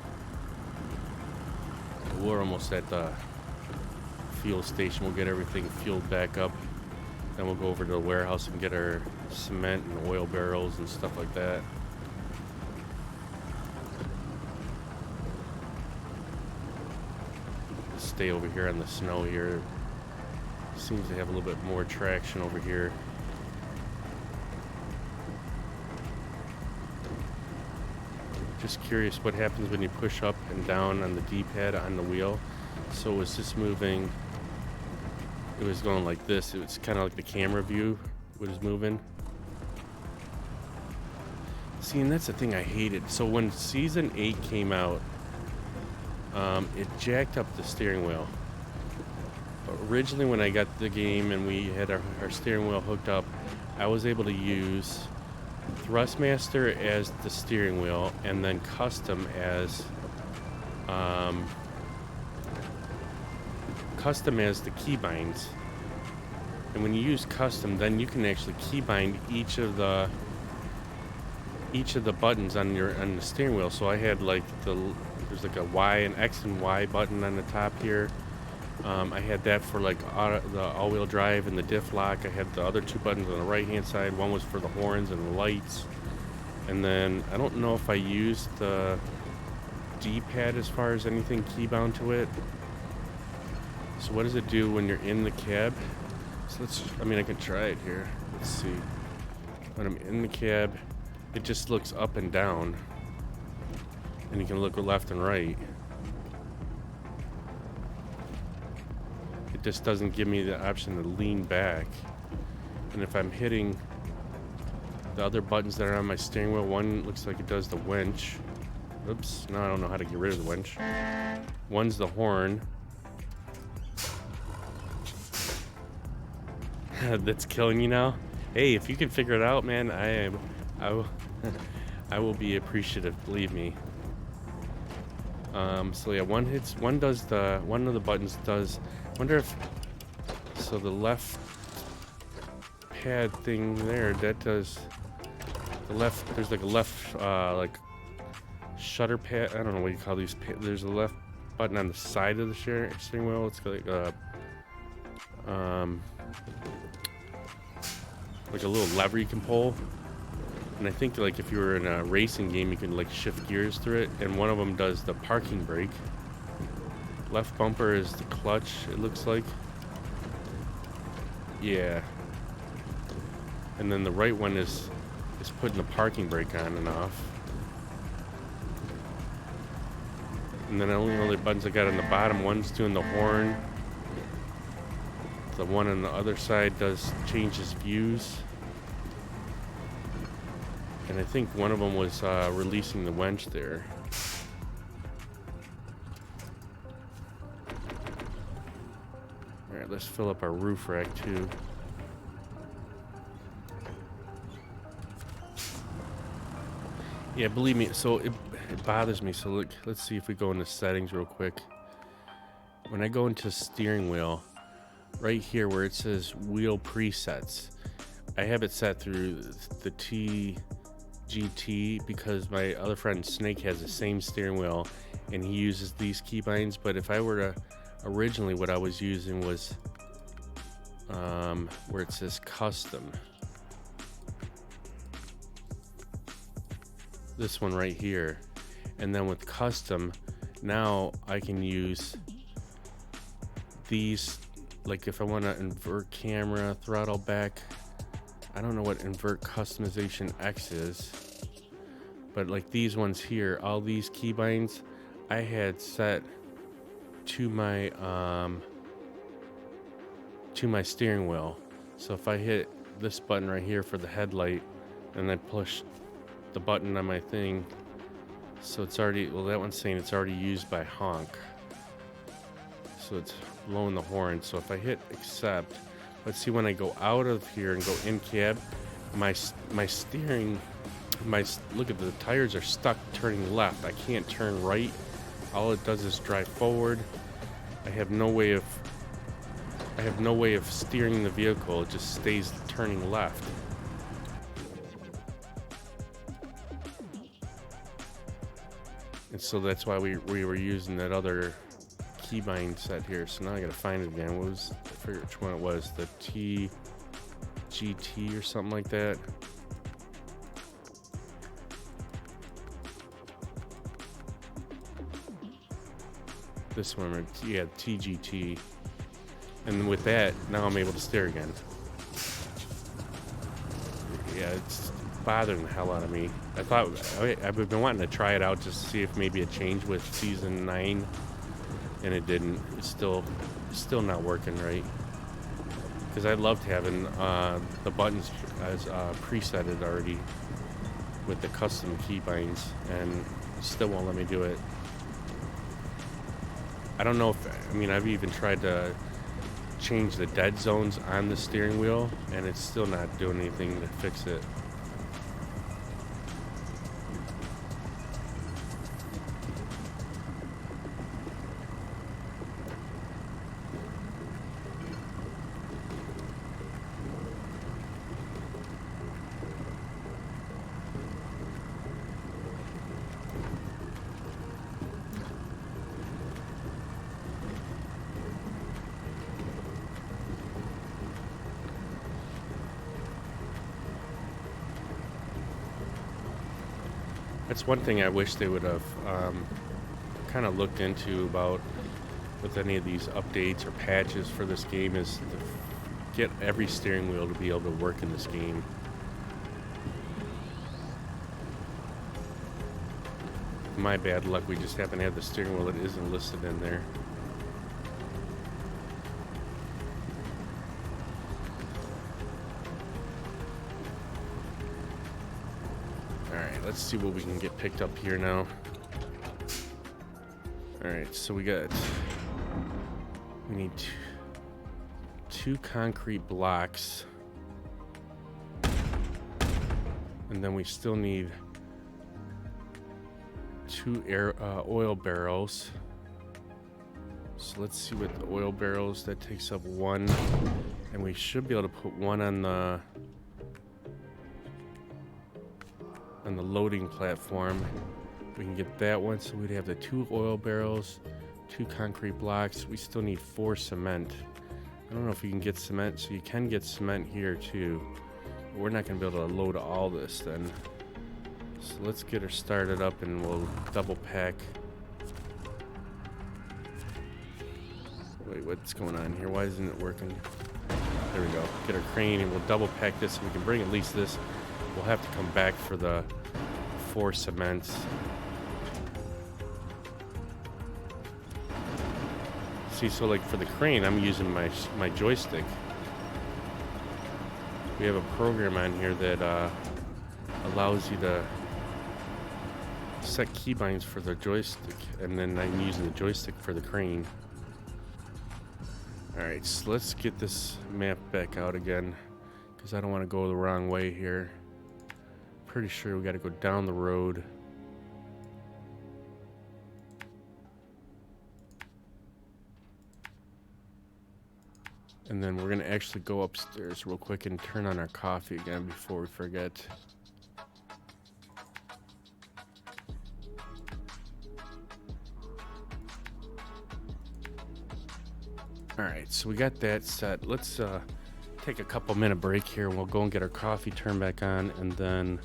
We're almost at the fuel station. We'll get everything fueled back up. Then we'll go over to the warehouse and get our cement and oil barrels and stuff like that. Stay over here on the snow here. Seems to have a little bit more traction over here. Just curious what happens when you push up and down on the D-pad on the wheel. So was this moving? It was going like this. It was kind of like the camera view was moving. See, and that's the thing I hated. So when Season 8 came out, it jacked up the steering wheel. Originally, when I got the game and we had our steering wheel hooked up, I was able to use Thrustmaster as the steering wheel and then Custom as the keybinds. And when you use Custom, then you can actually keybind each of the buttons on the steering wheel. So I had like there's like a Y and X and Y button on the top here. I had that for like the all-wheel drive and the diff lock. I had the other two buttons on the right-hand side. One was for the horns and the lights. And then I don't know if I used the D-pad as far as anything keybound to it. So what does it do when you're in the cab? So I can try it here. Let's see. When I'm in the cab, it just looks up and down. And you can look left and right. It just doesn't give me the option to lean back. And if I'm hitting the other buttons that are on my steering wheel, one looks like it does the winch. Oops, now I don't know how to get rid of the winch. One's the horn. That's killing you now. Hey, if you can figure it out, man, I will be appreciative, believe me. So yeah, one of the buttons does. Wonder if so the left pad thing there that does the left. There's like a left like shutter pad. I don't know what you call these. There's a left button on the side of the steering wheel. It's like a little lever you can pull. And I think like if you were in a racing game, you can like shift gears through it. And one of them does the parking brake. Left bumper is the clutch, it looks like. Yeah. And then the right one is putting the parking brake on and off. And then the only other buttons I got on the bottom, one's doing the horn. The one on the other side changes views. And I think one of them was releasing the winch there. Alright, let's fill up our roof rack too. Yeah, believe me, so it bothers me. So look, let's see if we go into settings real quick. When I go into steering wheel, right here where it says wheel presets, I have it set through the GT because my other friend Snake has the same steering wheel and he uses these keybinds. But if I were to, originally what I was using was where it says custom, this one right here. And then with custom, now I can use these, like if I want to invert camera, throttle back. I don't know what invert customization X is, but like these ones here, all these keybinds I had set to my steering wheel. So if I hit this button right here for the headlight and I push the button on my thing, so it's already, well, that one's saying it's already used by honk, so it's blowing the horn. So if I hit accept, let's see, when I go out of here and go in cab, my steering, look at the tires are stuck turning left. I can't turn right. All it does is drive forward. I have no way of steering the vehicle. It just stays turning left. And so that's why we were using that other keybind set here. So now I gotta find it again. I forget which one it was. The TGT or something like that. This one, yeah, TGT. And with that, now I'm able to steer again. Yeah, it's bothering the hell out of me. I've been wanting to try it out just to see if maybe it changed with season 9, and it didn't. It's still not working right. Because I loved having the buttons as presetted already with the custom keybinds, and it still won't let me do it. I don't know if, I mean, I've even tried to change the dead zones on the steering wheel, and it's still not doing anything to fix it. That's one thing I wish they would have kind of looked into about with any of these updates or patches for this game, is to get every steering wheel to be able to work in this game. My bad luck, we just happen to have the steering wheel that isn't listed in there. Alright, let's see what we can get picked up here now. Alright, so we need two concrete blocks. And then we still need 2 oil barrels. So let's see what the oil barrels, that takes up 1. And we should be able to put 1 on the loading platform. We can get that one, so we'd have the 2 oil barrels, 2 concrete blocks. We still need 4 cement. I don't know if we can get cement, so you can get cement here too. But we're not going to be able to load all this then. So let's get her started up and we'll double pack. Wait, what's going on here? Why isn't it working? There we go. Get our crane and we'll double pack this so we can bring at least this. We'll have to come back for the 4 cements. See, so like for the crane, I'm using my joystick. We have a program on here that allows you to set keybinds for the joystick, and then I'm using the joystick for the crane. Alright, so let's get this map back out again, because I don't want to go the wrong way here. Pretty sure we got to go down the road. And then we're going to actually go upstairs real quick and turn on our coffee again before we forget. Alright, so we got that set. Let's take a couple minute break here and we'll go and get our coffee turned back on, and then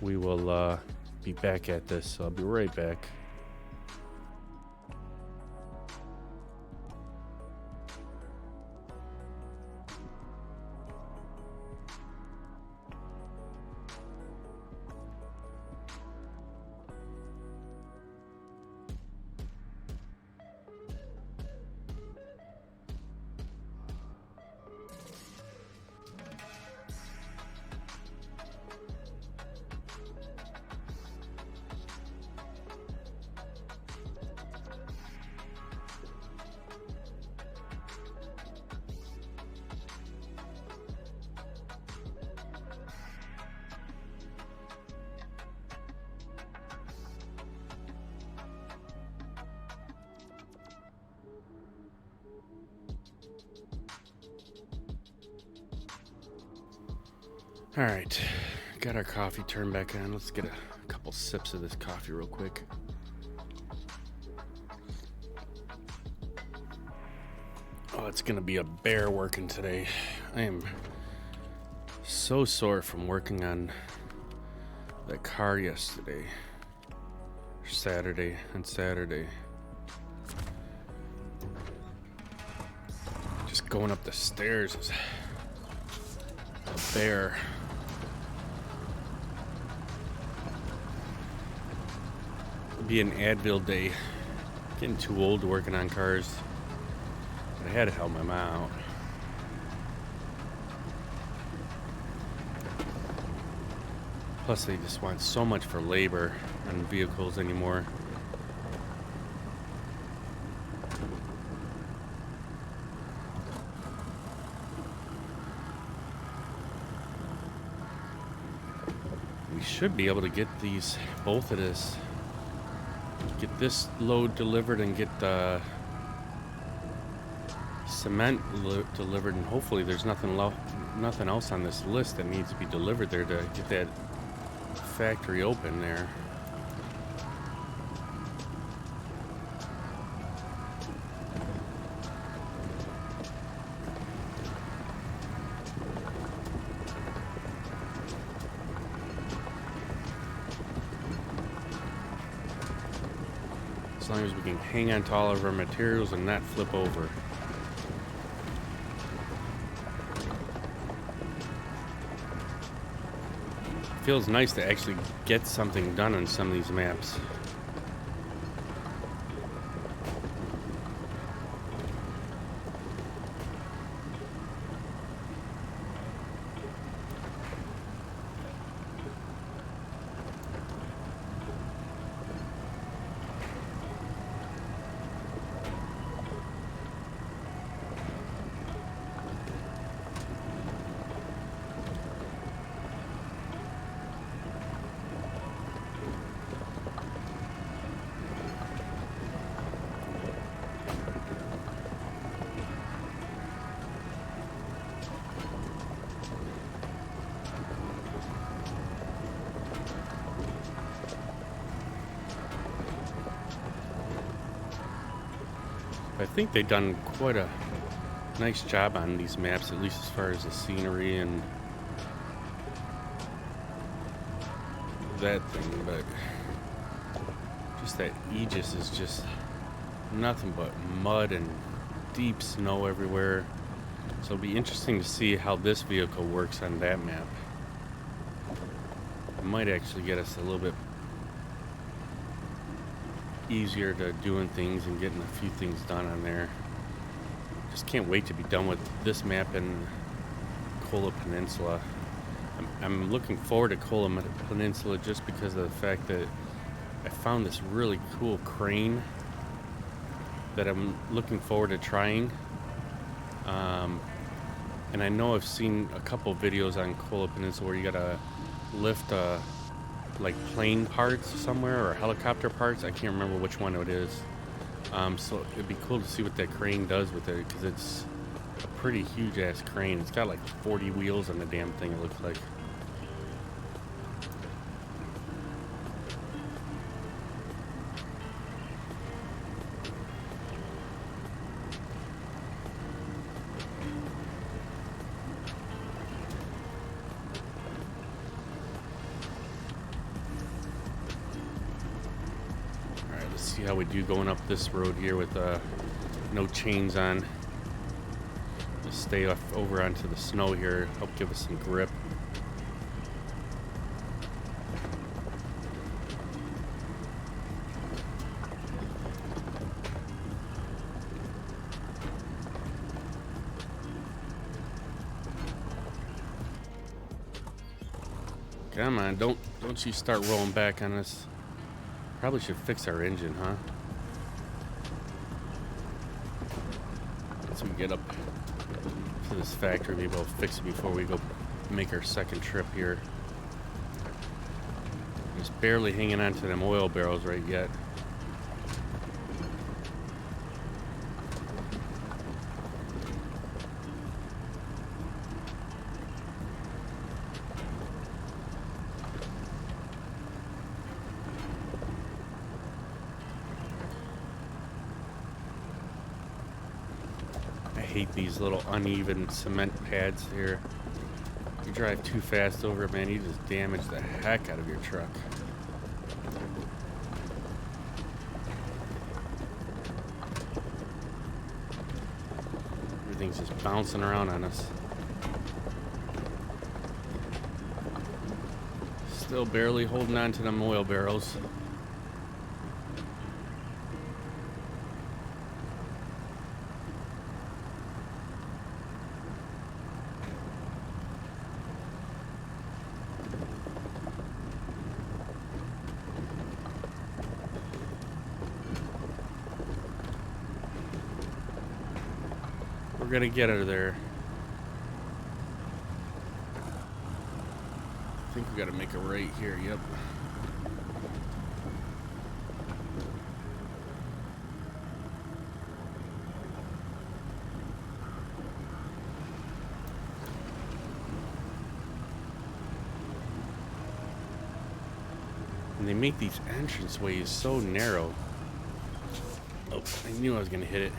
we will be back at this. So I'll be right back. All right, got our coffee turned back on. Let's get a couple sips of this coffee real quick. Oh, it's gonna be a bear working today. I am So sore from working on that car yesterday. Saturday and Saturday. Just going up the stairs is a bear. It'll be an Advil day. Getting too old to working on cars. But I had to help my mom out. Plus, they just want so much for labor on vehicles anymore. We should be able to get both of this, get this load delivered and get the cement delivered, and hopefully there's nothing else on this list that needs to be delivered there to get that factory open there. As long as we can hang on to all of our materials and not flip over. Feels nice to actually get something done on some of these maps. I think they've done quite a nice job on these maps, at least as far as the scenery and that thing, but just that Aegis is just nothing but mud and deep snow everywhere. So it'll be interesting to see how this vehicle works on that map. It might actually get us a little bit easier to doing things and getting a few things done on there. Just can't wait to be done with this map in Kola Peninsula. I'm looking forward to Kola Peninsula just because of the fact that I found this really cool crane that I'm looking forward to trying. And I know I've seen a couple videos on Kola Peninsula where you gotta lift like plane parts somewhere or helicopter parts. I can't remember which one it is. So it'd be cool to see what that crane does with it, because it's a pretty huge ass crane. It's got like 40 wheels on the damn thing, it looks like. See how we do going up this road here with no chains on. Just stay over onto the snow here, help give us some grip. Come on, don't you start rolling back on us. Probably should fix our engine, huh? Once we get up to this factory, maybe we'll fix it before we go make our second trip here. Just barely hanging on to them oil barrels right yet. I hate these little uneven cement pads here. you drive too fast over it, man, you just damage the heck out of your truck. Everything's just bouncing around on us. Still barely holding on to them oil barrels. We're gonna get her there. I think we gotta make a right here, yep. And they make these entranceways so narrow. Oh, I knew I was gonna hit it.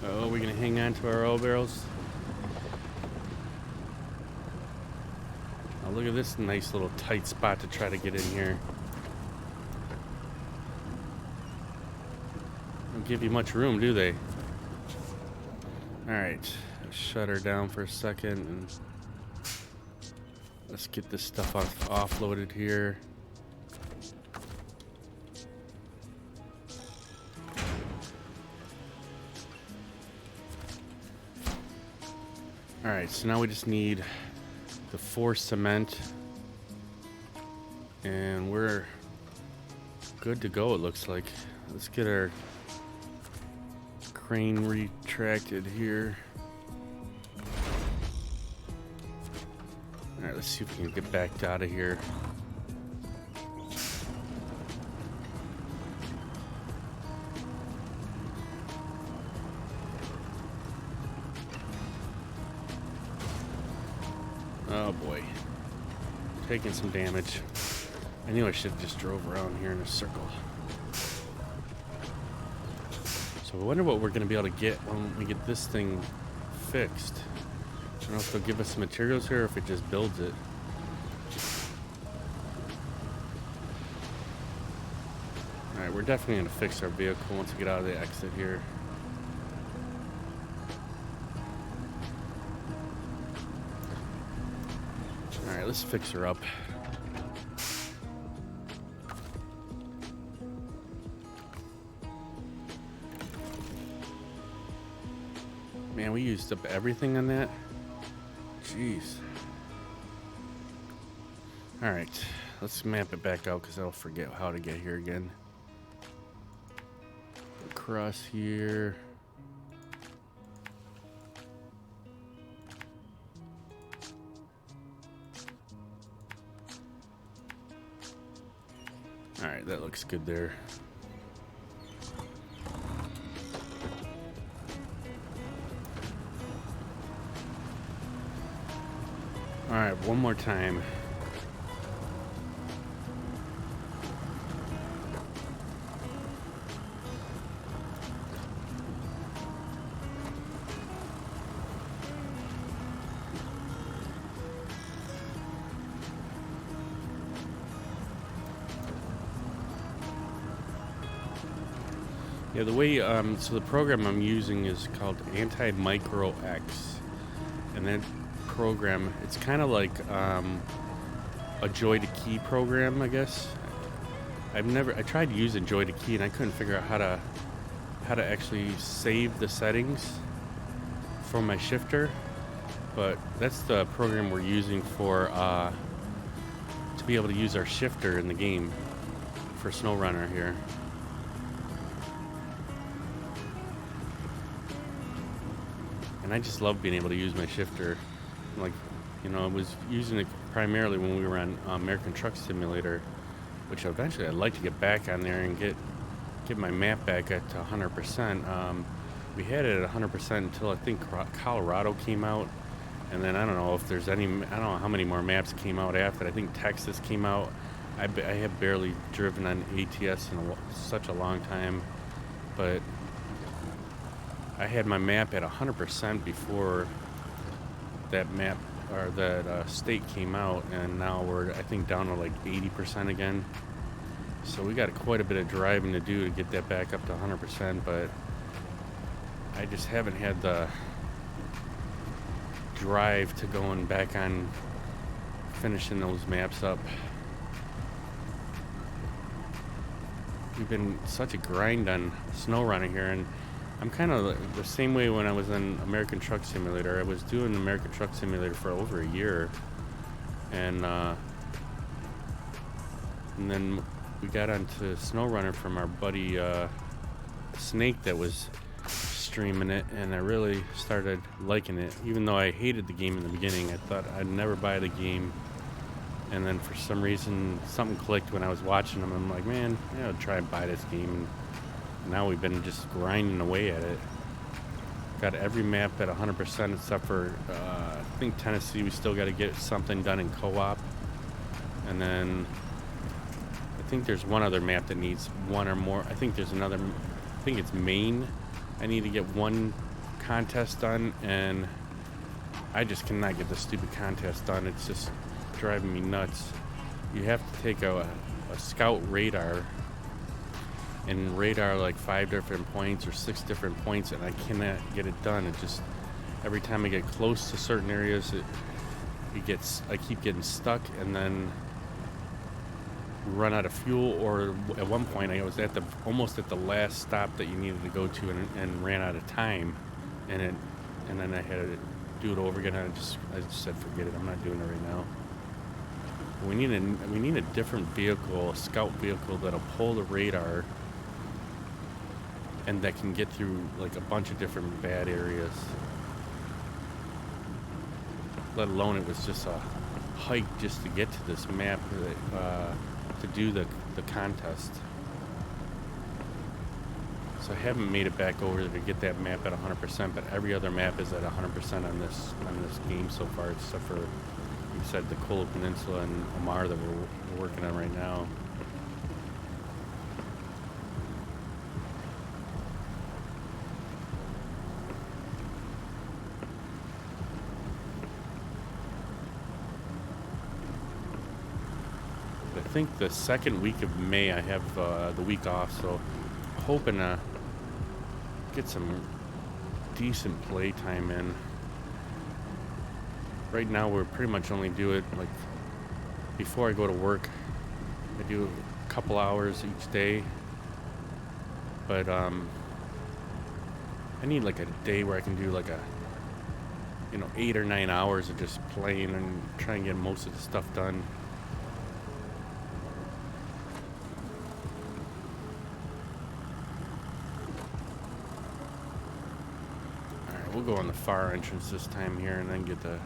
Oh, we're gonna hang on to our oil barrels. Oh, look at this nice little tight spot to try to get in here. Don't give you much room, do they? Alright, shut her down for a second and let's get this stuff offloaded here. Alright, so now we just need the 4 cement and we're good to go, it looks like. Let's get our crane retracted here. Alright, let's see if we can get back out of here. Oh boy, taking some damage. I knew I should have just drove around here in a circle. So I wonder what we're going to be able to get when we get this thing fixed. I don't know if they'll give us some materials here or if it just builds it. Alright, we're definitely going to fix our vehicle once we get out of the exit here. Alright, let's fix her up. Man, we used up everything on that. Jeez. Alright, let's map it back out because I'll forget how to get here again. Across here. Alright, that looks good there. Alright, one more time. Yeah, the way, so the program I'm using is called Anti-Micro X. And that program, it's kind of like a Joy to Key program, I guess. I tried using Joy to Key and I couldn't figure out how to actually save the settings for my shifter. But that's the program we're using for, to be able to use our shifter in the game for SnowRunner here. And I just love being able to use my shifter. Like, you know, I was using it primarily when we were on American Truck Simulator, which eventually I'd like to get back on there and get my map back at 100%. We had it at 100% until I think Colorado came out, and then I don't know if there's any. I don't know how many more maps came out after. I think Texas came out. I have barely driven on ATS in such a long time, but I had my map at 100% before that map or that state came out, and now we're, I think, down to like 80% again. So we got quite a bit of driving to do to get that back up to 100%, but I just haven't had the drive to going back on finishing those maps up. We've been such a grind on snow running here, and I'm kind of the same way when I was in American Truck Simulator. I was doing American Truck Simulator for over a year, and then we got onto SnowRunner from our buddy Snake that was streaming it, and I really started liking it. Even though I hated the game in the beginning, I thought I'd never buy the game. And then for some reason, something clicked when I was watching them. I'm like, man, yeah, I'll try and buy this game. And now we've been just grinding away at it. Got every map at 100% except for, I think Tennessee, we still got to get something done in co-op. And then I think there's one other map that needs one or more. I think there's another, I think it's Maine. I need to get one contest done, and I just cannot get the stupid contest done. It's just driving me nuts. You have to take a scout radar and radar like 5 different points or 6 different points, and I cannot get it done. It just, every time I get close to certain areas, I keep getting stuck, and then run out of fuel, or at one point I was almost at the last stop that you needed to go to, and ran out of time, and then I had to do it over again. I just said forget it, I'm not doing it right now. We need a different vehicle, a scout vehicle that'll pull the radar and that can get through like a bunch of different bad areas. Let alone it was just a hike just to get to this map to do the contest. So I haven't made it back over to get that map at 100%, but every other map is at 100% on this game so far, except for, you said, the Kola Peninsula and Amur that we're working on right now. I think the second week of May I have the week off, so hoping to get some decent play time in. Right now we're pretty much only do it like before I go to work. I do a couple hours each day, but I need like a day where I can do like 8 or 9 hours of just playing and trying to get most of the stuff done. We'll go on the far entrance this time here, and then get to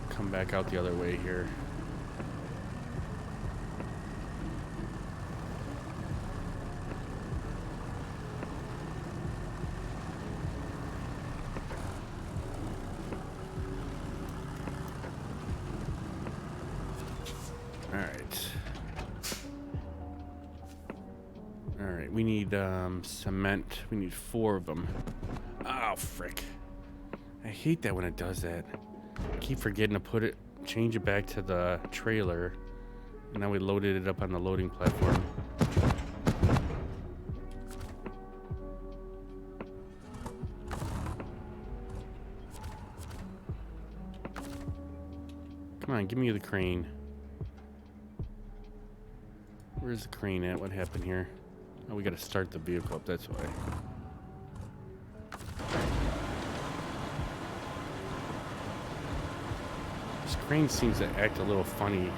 come back out the other way here. All right, we need cement. We need 4 of them. Oh, frick. I hate that when it does that. I keep forgetting to change it back to the trailer. And now we loaded it up on the loading platform. Come on, give me the crane. Where's the crane at? What happened here? Oh, we gotta start the vehicle up, that's why. This crane seems to act a little funny.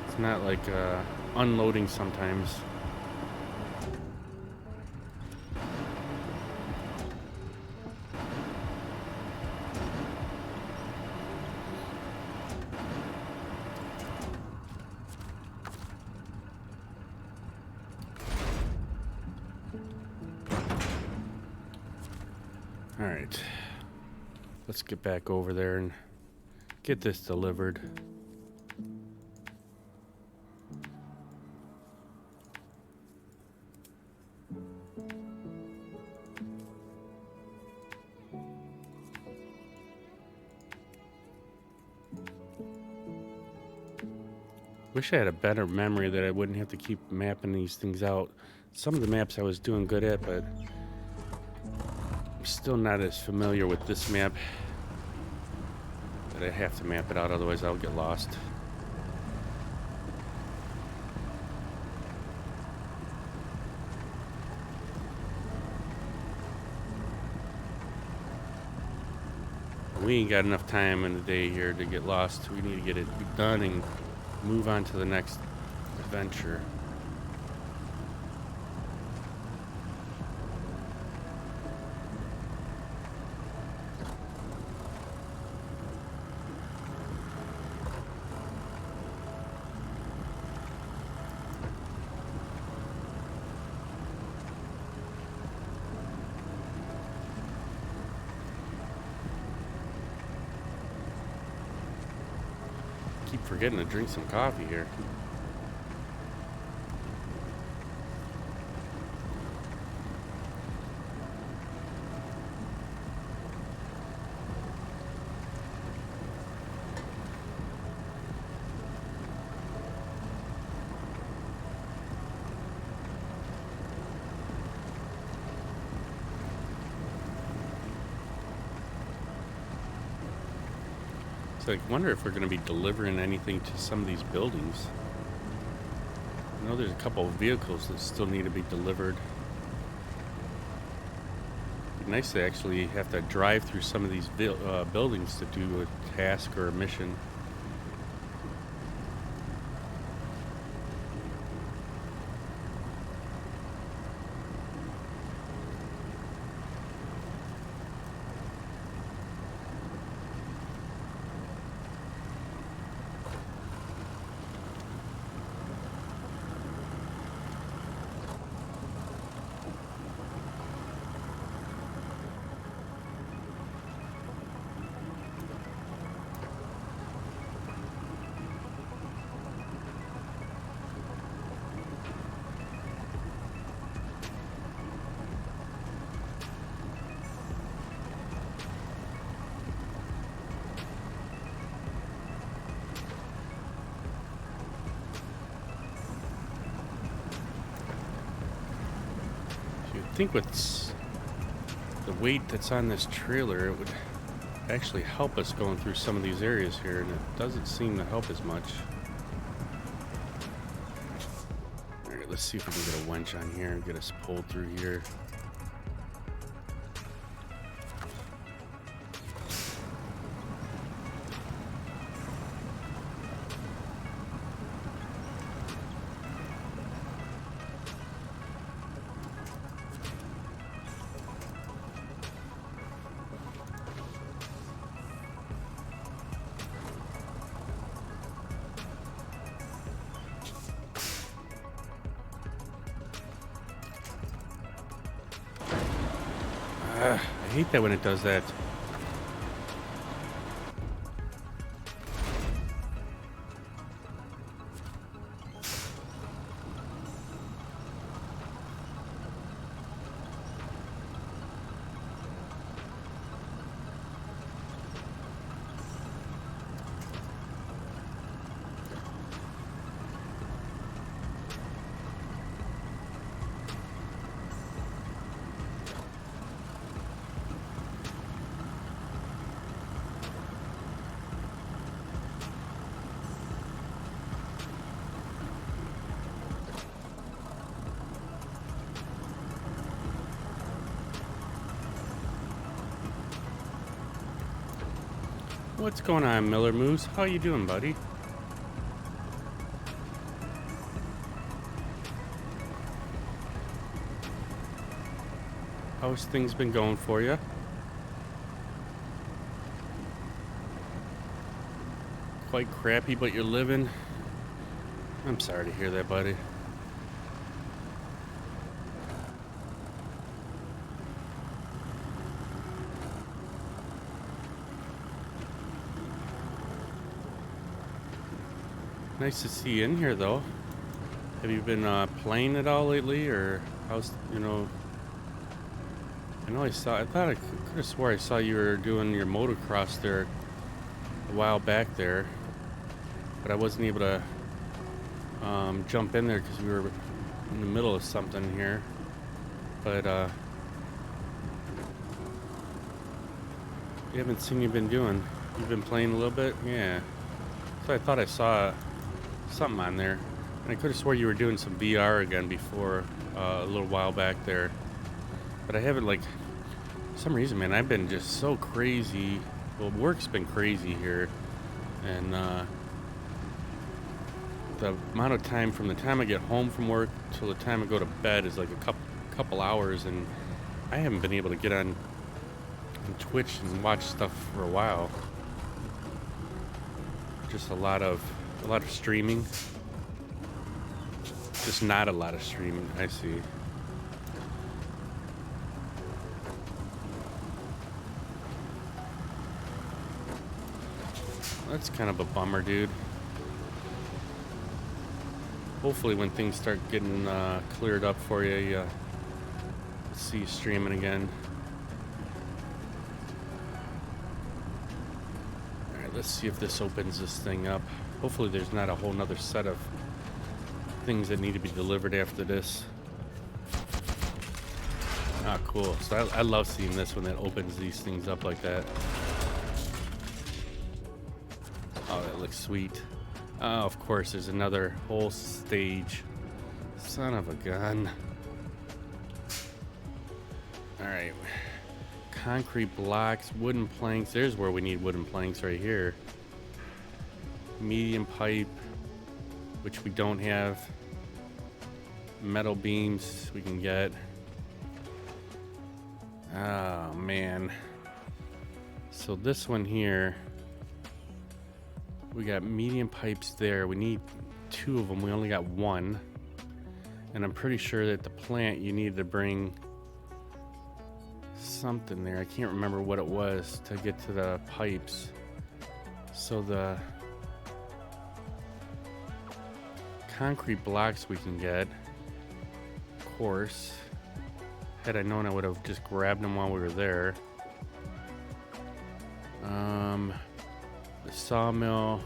It's not like unloading sometimes. All right, let's get back over there and get this delivered. Wish I had a better memory that I wouldn't have to keep mapping these things out. Some of the maps I was doing good at, but I'm still not as familiar with this map that I have to map it out, otherwise I'll get lost. We ain't got enough time in the day here to get lost. We need to get it done and move on to the next adventure. Keep forgetting to drink some coffee here. So I wonder if we're going to be delivering anything to some of these buildings. I know there's a couple of vehicles that still need to be delivered. It'd be nice to actually have to drive through some of these buildings to do a task or a mission. I think with the weight that's on this trailer, it would actually help us going through some of these areas here, and it doesn't seem to help as much. Alright, let's see if we can get a winch on here and get us pulled through here. I hate that when it does that. What's going on, Miller Moose? How you doing, buddy? How's things been going for you? Quite crappy, but you're living. I'm sorry to hear that, buddy. Nice to see you in here, though. Have you been playing at all lately, or how's, I know I thought I could have swore I saw you were doing your motocross there a while back there, but I wasn't able to jump in there because we were in the middle of something here. But we haven't seen you been doing. You've been playing a little bit? Yeah. So I thought I saw something on there. And I could have swore you were doing some VR again before a little while back there. But I haven't, like, for some reason, man, I've been just so crazy. Well, work's been crazy here. And the amount of time from the time I get home from work till the time I go to bed is like a couple hours. And I haven't been able to get on Twitch and watch stuff for a while. Just a lot of streaming. Just not a lot of streaming. I see. That's kind of a bummer, dude. Hopefully when things start getting cleared up for you, you see you streaming again. Alright, let's see if this opens this thing up. Hopefully there's not a whole nother set of things that need to be delivered after this. Ah, cool. So I love seeing this when it opens these things up like that. Oh, that looks sweet. Oh, of course, there's another whole stage. Son of a gun. Alright. Concrete blocks, wooden planks. There's where we need wooden planks right here. Medium pipe, which we don't have. Metal beams we can get. Oh, man. So this one here, we got medium pipes there. We need 2 of them. We only got 1. And I'm pretty sure that the plant you need to bring something there. I can't remember what it was to get to the pipes. So the concrete blocks we can get, of course. Had I known, I would have just grabbed them while we were there. The sawmill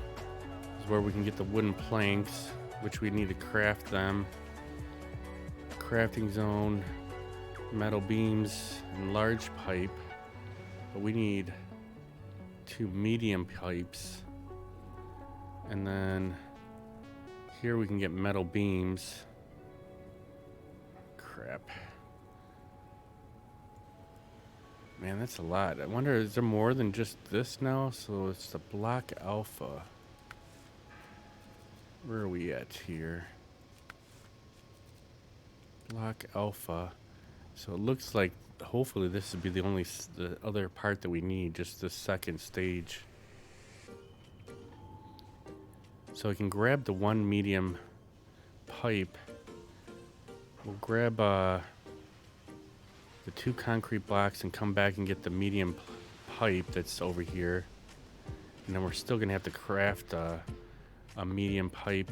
is where we can get the wooden planks, which we need to craft them. Crafting zone, metal beams, and large pipe. But we need 2 medium pipes. And then here we can get metal beams. Crap. Man, that's a lot. I wonder, is there more than just this now? So it's the block alpha. Where are we at here? Block alpha. So it looks like hopefully this would be the other part that we need, just this second stage. So I can grab the 1 medium pipe. We'll grab the 2 concrete blocks and come back and get the medium pipe that's over here. And then we're still gonna have to craft a medium pipe,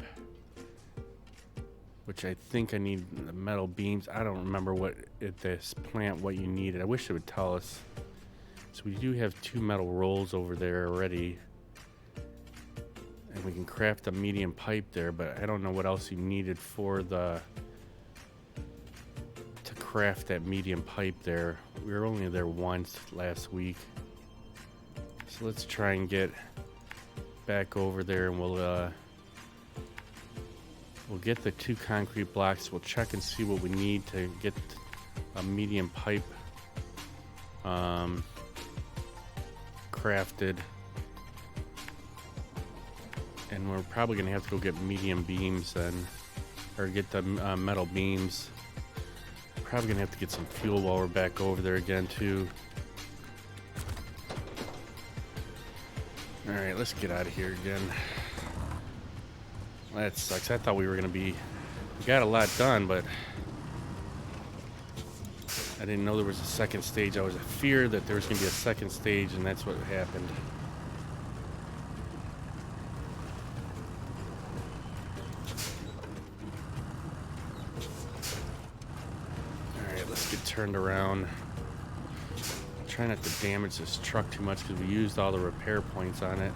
which I think I need the metal beams. I don't remember what at this plant what you needed. I wish it would tell us. So we do have 2 metal rolls over there already. And we can craft a medium pipe there, but I don't know what else you needed for to craft that medium pipe there. We were only there once last week. So let's try and get back over there, and we'll get the 2 concrete blocks. We'll check and see what we need to get a medium pipe crafted. And we're probably gonna have to go get medium beams then, or get the metal beams. Probably gonna have to get some fuel while we're back over there again too. All right, let's get out of here again. That sucks. I thought we got a lot done, but I didn't know there was a second stage. I was feared that there was gonna be a second stage, and that's what happened. Turned around. Try not to damage this truck too much because we used all the repair points on it.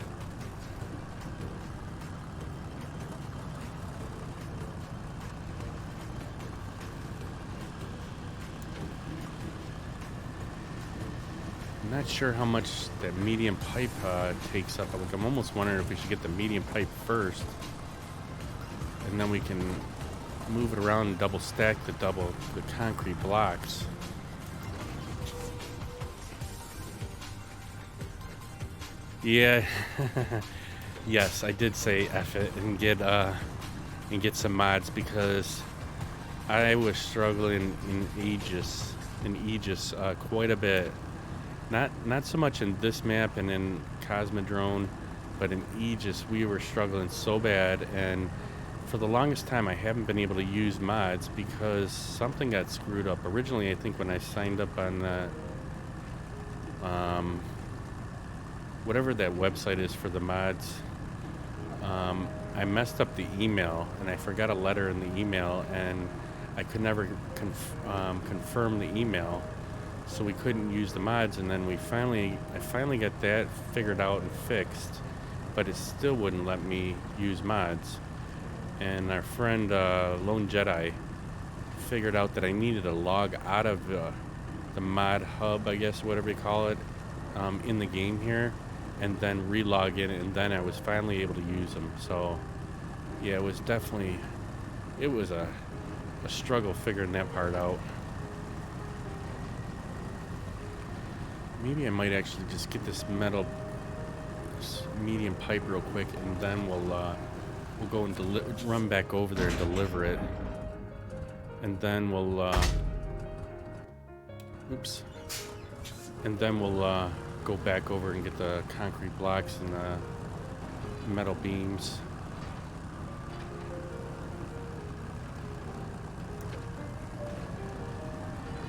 not sure how much that medium pipe takes up. Like, I'm almost wondering if we should get the medium pipe first, and then we can move it around and double stack the concrete blocks. Yeah, yes, I did say F it and get some mods because I was struggling in Aegis quite a bit. Not so much in this map and in Cosmodrome, but in Aegis we were struggling so bad, and for the longest time I haven't been able to use mods because something got screwed up. Originally, I think when I signed up on that, whatever that website is for the mods, I messed up the email and I forgot a letter in the email, and I could never confirm the email, so we couldn't use the mods. And then I finally got that figured out and fixed, but it still wouldn't let me use mods. And our friend Lone Jedi figured out that I needed to log out of the mod hub, I guess, whatever you call it, in the game here, and then re-log in, and then I was finally able to use them. So yeah, it was a struggle figuring that part out. Maybe I might actually just get this medium pipe real quick, and then we'll go and run back over there and deliver it, and then we'll go back over and get the concrete blocks and the metal beams.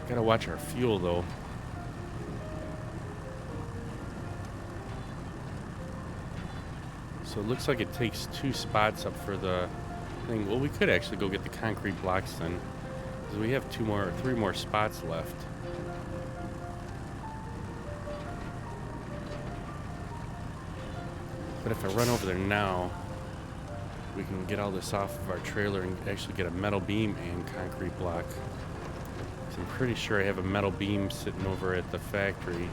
Gotta watch our fuel though. So it looks like it takes 2 spots up for the thing. Well, we could actually go get the concrete blocks then, because we have 3 more spots left. But if I run over there now, we can get all this off of our trailer and actually get a metal beam and concrete block. So I'm pretty sure I have a metal beam sitting over at the factory.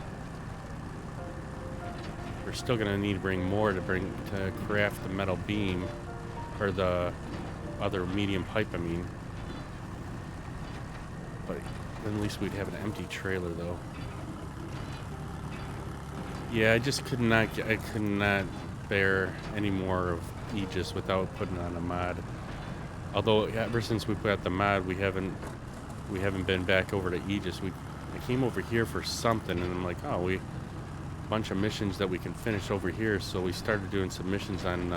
We're still gonna need to bring more to craft the metal beam, or the other medium pipe, I mean. But at least we'd have an empty trailer though. Yeah, I could not bear any more of Aegis without putting on a mod. Although ever since we put out the mod, we haven't been back over to Aegis. I came over here for something, and I'm like, oh, a bunch of missions that we can finish over here. So we started doing some missions on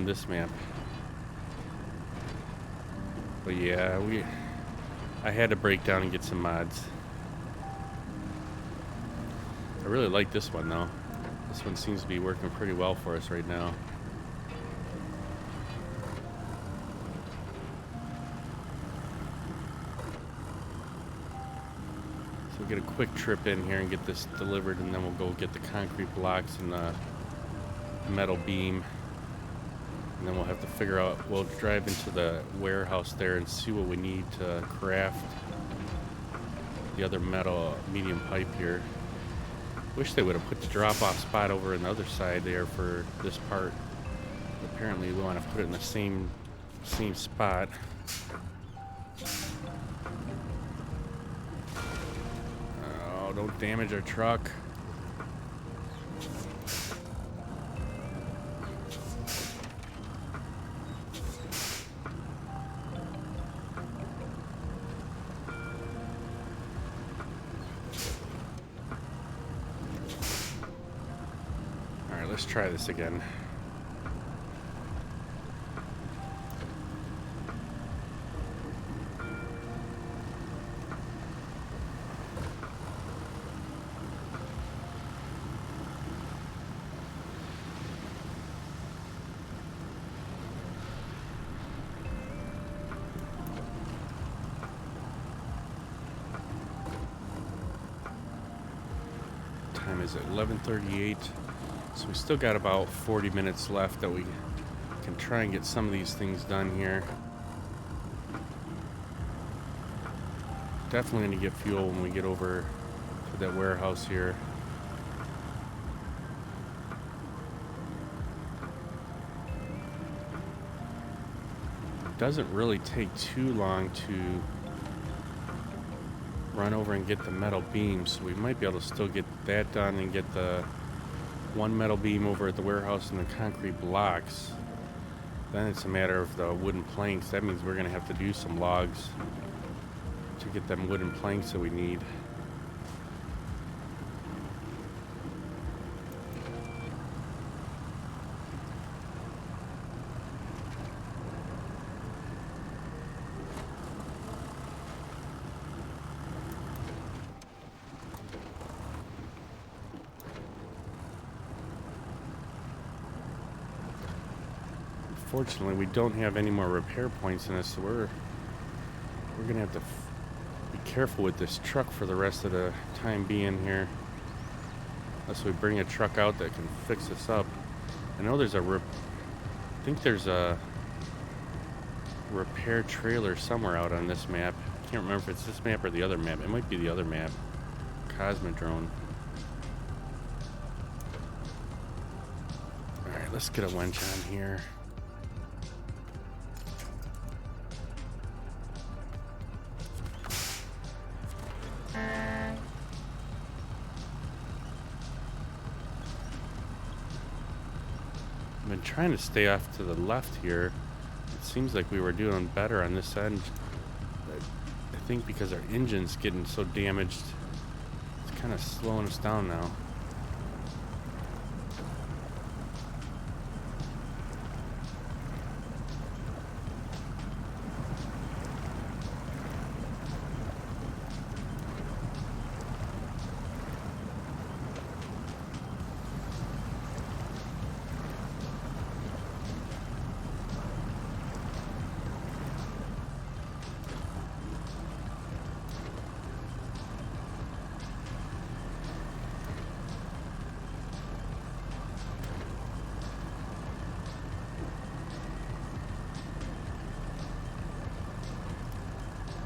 this map. But yeah, I had to break down and get some mods. I really like this one though. This one seems to be working pretty well for us right now. So we'll get a quick trip in here and get this delivered, and then we'll go get the concrete blocks and the metal beam. And then we'll have to figure out, we'll drive into the warehouse there and see what we need to craft the other metal medium pipe here. Wish they would have put the drop-off spot over on the other side there for this part. Apparently we want to put it in the same spot. Oh, don't damage our truck. Let's try this again. Time is at 11:38. So we still got about 40 minutes left that we can try and get some of these things done here. Definitely going to get fuel when we get over to that warehouse here. It doesn't really take too long to run over and get the metal beam, so we might be able to still get that done and get the one metal beam over at the warehouse and the concrete blocks. Then it's a matter of the wooden planks. That means we're going to have to do some logs to get them wooden planks that we need. Unfortunately, we don't have any more repair points in this, so we're gonna have to be careful with this truck for the rest of the time being here, unless we bring a truck out that can fix this up. I know there's I think there's a repair trailer somewhere out on this map. I can't remember if it's this map or the other map. It might be the other map. Cosmodrome. All right, let's get a winch on here. I've been trying to stay off to the left here. It seems like we were doing better on this end. I think because our engine's getting so damaged, it's kind of slowing us down now.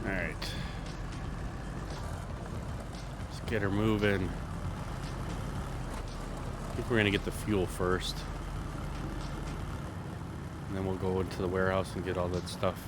Alright. Let's get her moving. I think we're going to get the fuel first. And then we'll go into the warehouse and get all that stuff.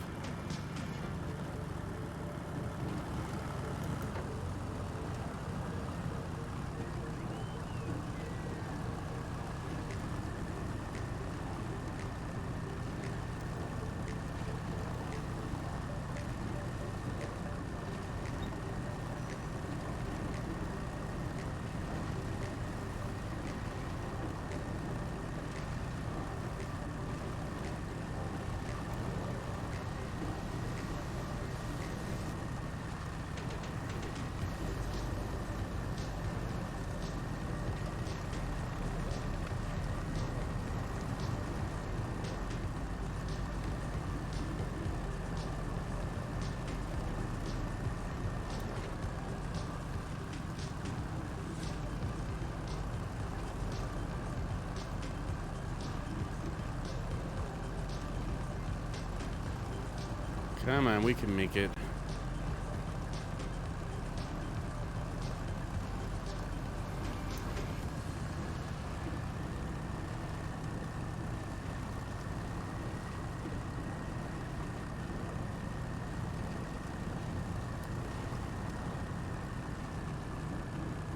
Come on, we can make it.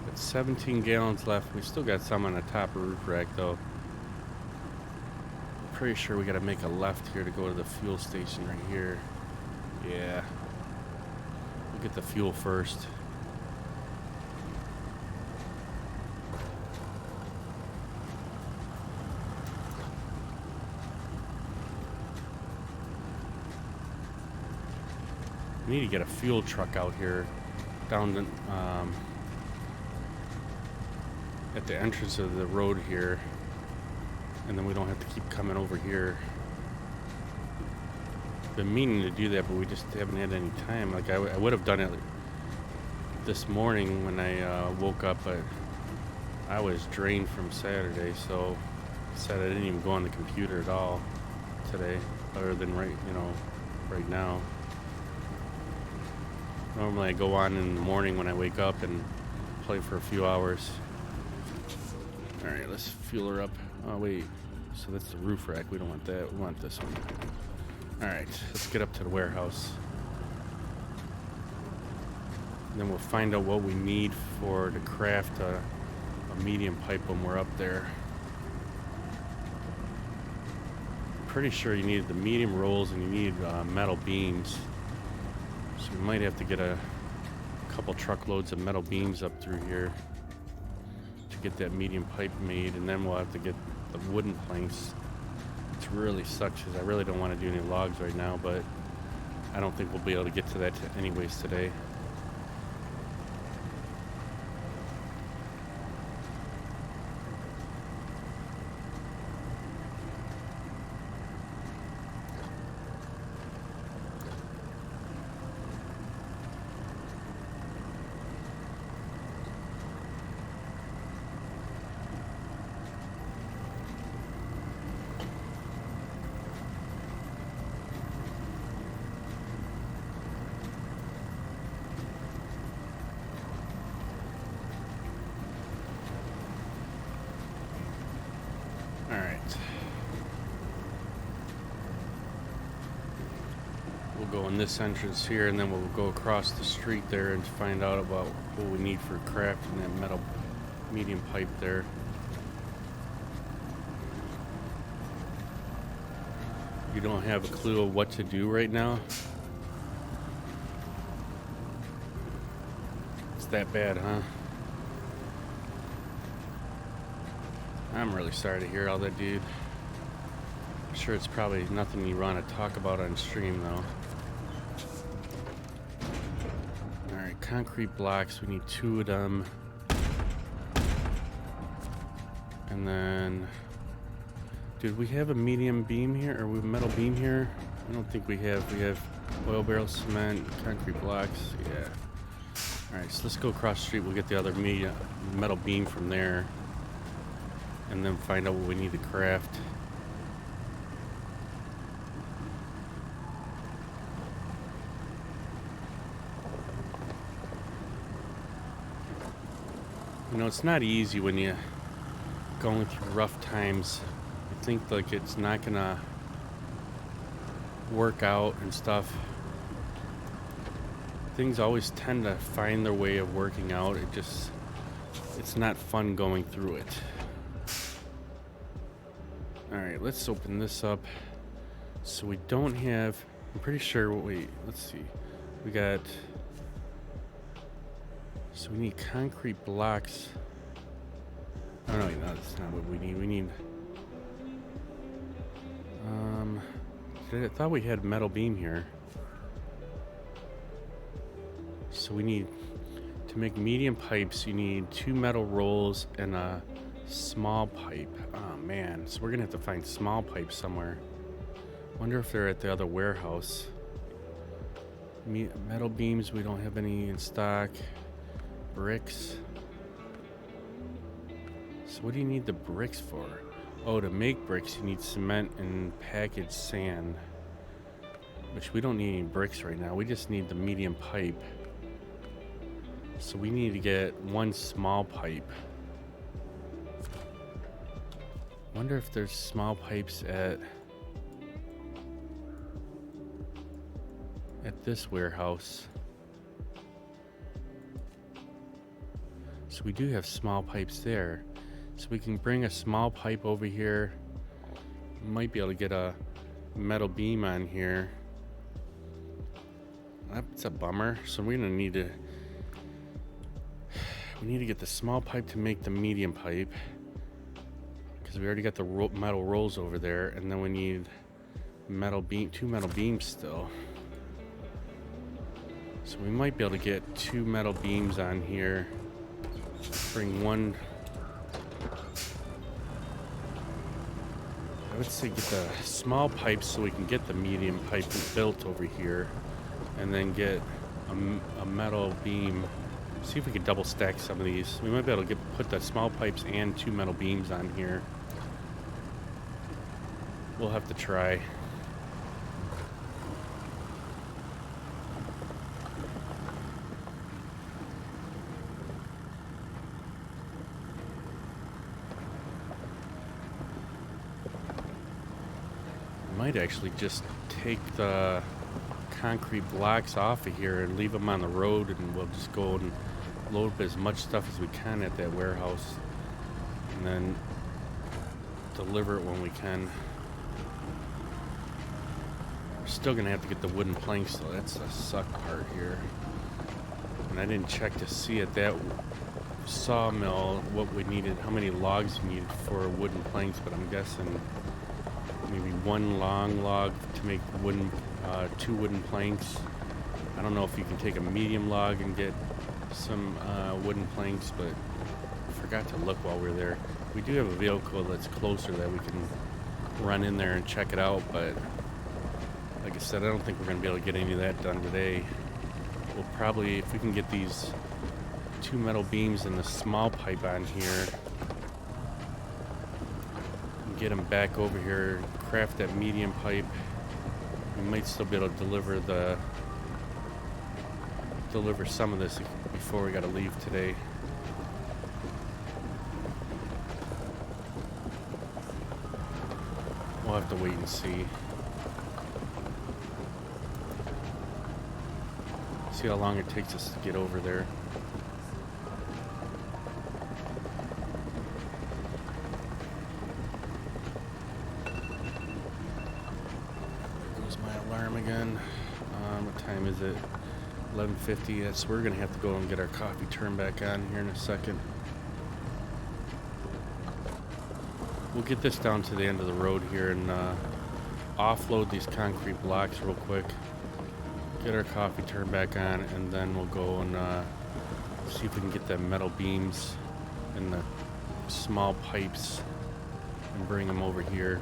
Got 17 gallons left. We still got some on the top roof rack though. Pretty sure we gotta make a left here to go to the fuel station right here. Yeah. We'll get the fuel first. We need to get a fuel truck out here down the, at the entrance of the road here, and then we don't have to keep coming over here. Been meaning to do that, but we just haven't had any time. Like I would have done it this morning when I woke up, but I was drained from Saturday, so I said I didn't even go on the computer at all today, other than right now. Normally I go on in the morning when I wake up and play for a few hours. All right, let's fuel her up. Oh, wait. So that's the roof rack. We don't want that. We want this one. All right, let's get up to the warehouse. And then we'll find out what we need to craft a medium pipe when we're up there. I'm pretty sure you need the medium rolls and you need metal beams. So we might have to get a couple truckloads of metal beams up through here to get that medium pipe made, and then we'll have to get the wooden planks. It really sucks because I really don't want to do any logs right now, but I don't think we'll be able to get to that anyways today. Go in this entrance here, and then we'll go across the street there and find out about what we need for crafting that metal medium pipe there. You don't have a clue of what to do right now? It's that bad, huh? I'm really sorry to hear all that, dude. I'm sure it's probably nothing you want to talk about on stream, though. Concrete blocks, we need 2 of them. And then, dude, we have a medium beam here, or we have a metal beam here? I don't think we have. We have oil barrels, cement, concrete blocks. Yeah. Alright, so let's go across the street. We'll get the other metal beam from there. And then find out what we need to craft. You know, it's not easy when you're going through rough times. You think like it's not gonna work out and stuff. Things always tend to find their way of working out. It's not fun going through it. Alright, let's open this up. So we don't have, I'm pretty sure let's see. We got, so we need concrete blocks. Oh no, that's not what we need. We need, I thought we had metal beam here. So we need, to make medium pipes, you need 2 metal rolls and a small pipe. Oh man, so we're gonna have to find small pipes somewhere. Wonder if they're at the other warehouse. Metal beams, we don't have any in stock. Bricks. So what do you need the bricks for? Oh, to make bricks you need cement and packaged sand, which we don't need any bricks right now. We just need the medium pipe. So we need to get 1 small pipe. Wonder if there's small pipes at this warehouse. So we do have small pipes there. So we can bring a small pipe over here. Might be able to get a metal beam on here. That's a bummer. So we're gonna need to, we need to get the small pipe to make the medium pipe, because we already got the metal rolls over there, and then we need metal beam, 2 metal beams still. So we might be able to get 2 metal beams on here. Bring 1. I would say get the small pipes so we can get the medium pipe built over here, and then get a metal beam. See if we can double stack some of these. We might be able to put the small pipes and 2 metal beams on here. We'll have to try. might actually just take the concrete blocks off of here and leave them on the road, and we'll just go and load up as much stuff as we can at that warehouse and then deliver it when we can. We're still gonna have to get the wooden planks, so that's the suck part here. And I didn't check to see at that sawmill what we needed, how many logs we needed for wooden planks, but I'm guessing maybe one long log to make wooden, 2 wooden planks. I don't know if you can take a medium log and get some wooden planks, but I forgot to look while we were there. We do have a vehicle that's closer that we can run in there and check it out, but like I said, I don't think we're going to be able to get any of that done today. We'll probably, if we can get these 2 metal beams and the small pipe on here, and get them back over here, craft that medium pipe, we might still be able to deliver some of this before we got to leave today. We'll have to wait and see. See how long it takes us to get over there. There goes my alarm again. What time is it? 11:50. Yes, we're gonna have to go and get our coffee turned back on here in a second. We'll get this down to the end of the road here and offload these concrete blocks real quick. Get our coffee turned back on, and then we'll go and see if we can get the metal beams and the small pipes and bring them over here.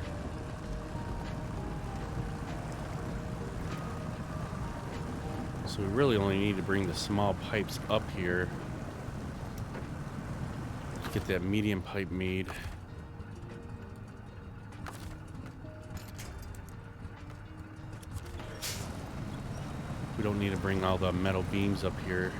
So we really only need to bring the small pipes up here to get that medium pipe made. We don't need to bring all the metal beams up here.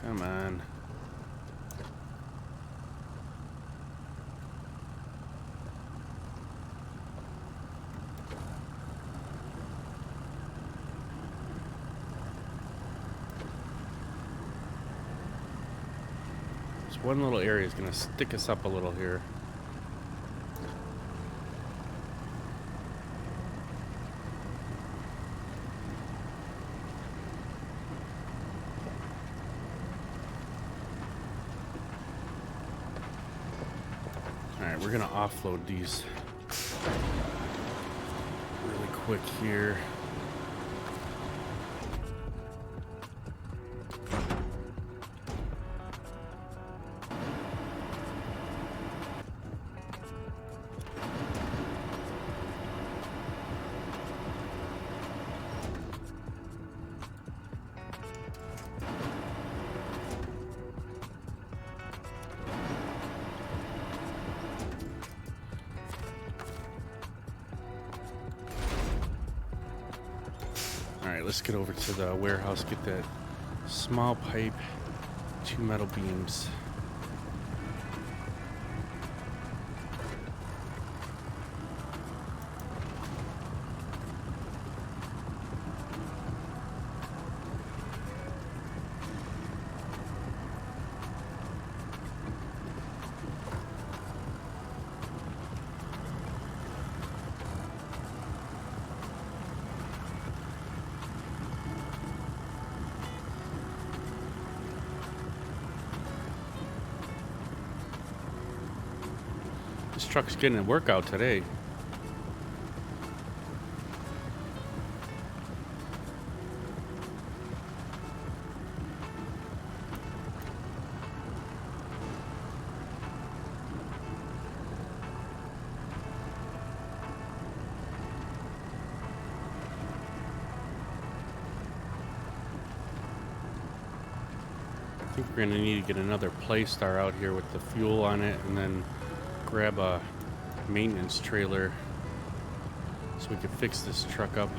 Come on. This one little area is going to stick us up a little here. Alright, we're going to offload these really quick here. Alright, let's get over to the warehouse, get that small pipe, 2 metal beams. This truck's getting a workout today. I think we're going to need to get another play star out here with the fuel on it, and then grab a maintenance trailer so we can fix this truck up.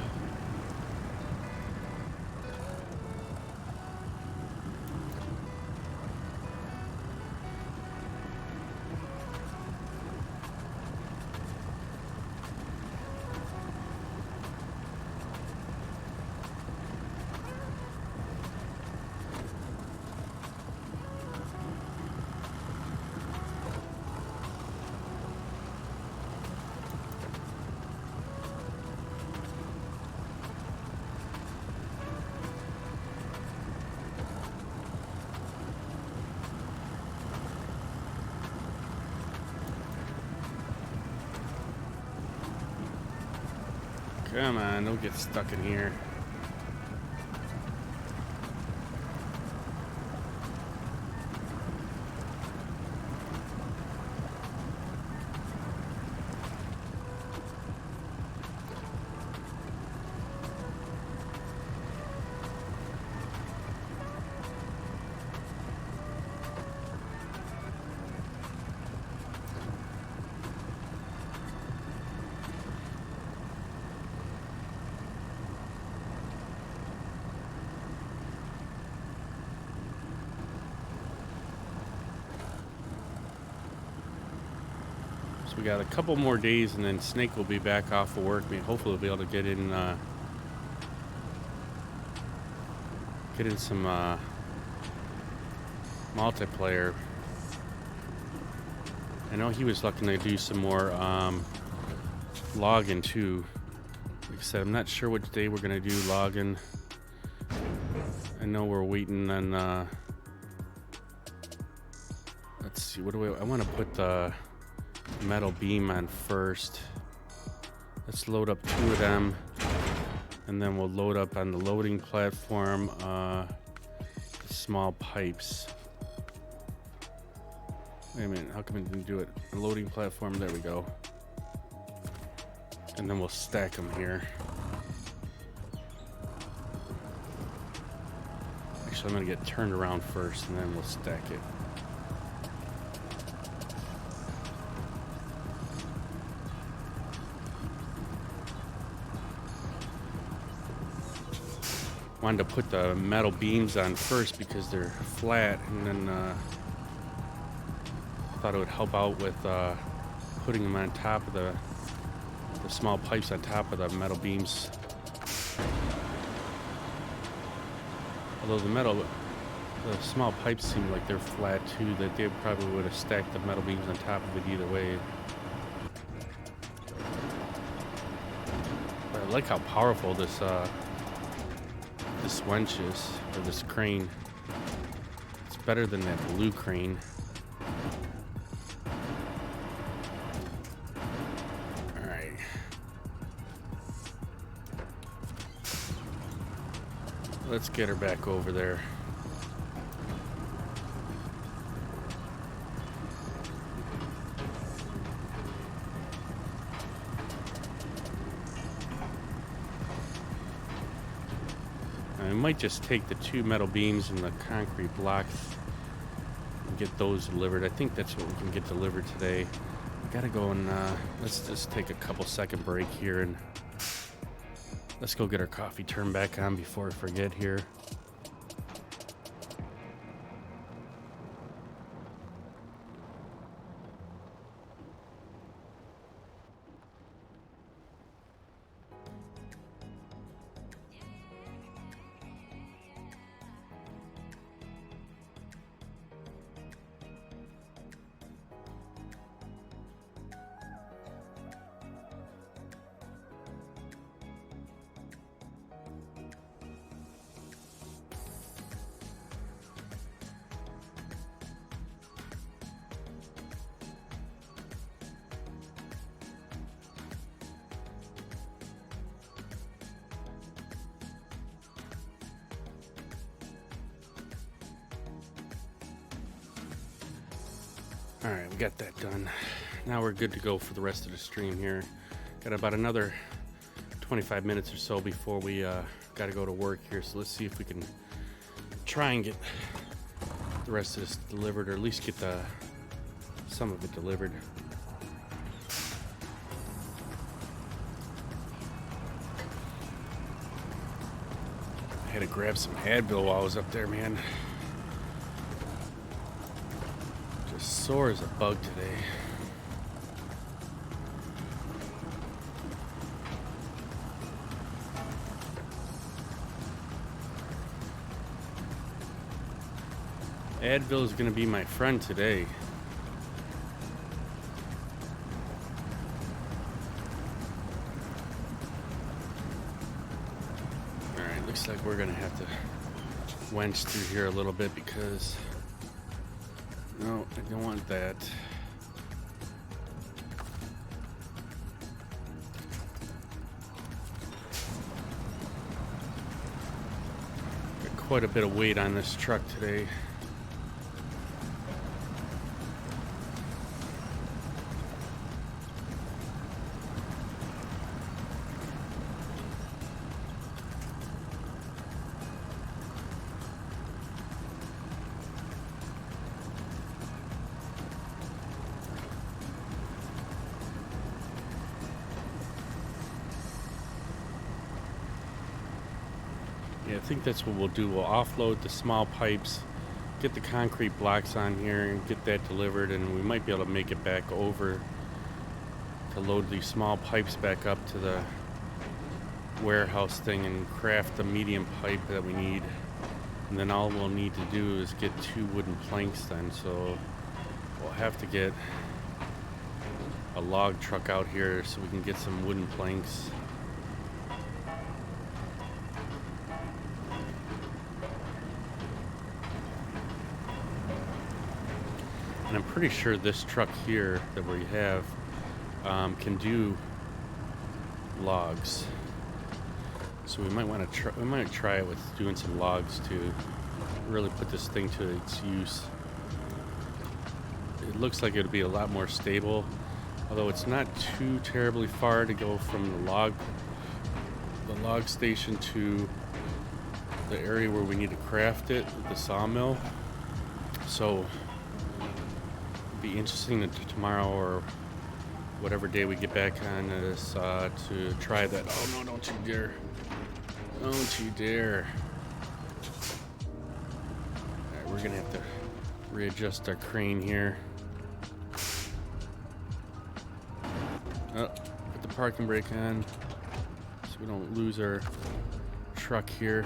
Come on, don't get stuck in here. We got a couple more days, and then Snake will be back off of work. I mean, hopefully we'll be able to get in some multiplayer. I know he was looking to do some more logging too. Like I said, I'm not sure which day we're gonna do logging. I know we're waiting on. Let's see. What do I want to put the metal beam on first. Let's load up 2 of them, and then we'll load up on the loading platform the small pipes. Wait a minute, how come it didn't do it? The loading platform, there we go. And then we'll stack them here. Actually, I'm gonna get turned around first, and then we'll stack it. Wanted to put the metal beams on first because they're flat, and then thought it would help out with putting them on top of the small pipes on top of the metal beams. Although the small pipes seem like they're flat too, that they probably would have stacked the metal beams on top of it either way. But I like how powerful this winch is, or this crane. It's better than that blue crane. Alright. Let's get her back over there. I might just take the 2 metal beams and the concrete blocks and get those delivered. I think that's what we can get delivered today. We gotta go and let's just take a couple second break here, and let's go get our coffee turned back on before I forget here. Alright, we got that done. Now we're good to go for the rest of the stream here. Got about another 25 minutes or so before we got to go to work here. So let's see if we can try and get the rest of this delivered, or at least get some of it delivered. had to grab some Advil while I was up there, man. Just sore as a bug today. Advil is going to be my friend today. Alright, looks like we're going to have to wench through here a little bit because... No, I don't want that. Got quite a bit of weight on this truck today. Yeah, I think that's what we'll do. We'll offload the small pipes, get the concrete blocks on here, and get that delivered, and we might be able to make it back over to load these small pipes back up to the warehouse thing and craft the medium pipe that we need. And then all we'll need to do is get 2 wooden planks then, so we'll have to get a log truck out here so we can get some wooden planks. And I'm pretty sure this truck here that we have can do logs. So we might want to try it with doing some logs to really put this thing to its use. It looks like it'll be a lot more stable, although it's not too terribly far to go from the log station to the area where we need to craft it, the sawmill. So it'd be interesting to tomorrow or whatever day we get back on this to try that. Oh no, don't you dare. Don't you dare. Alright, we're gonna have to readjust our crane here. Oh, put the parking brake on so we don't lose our truck here.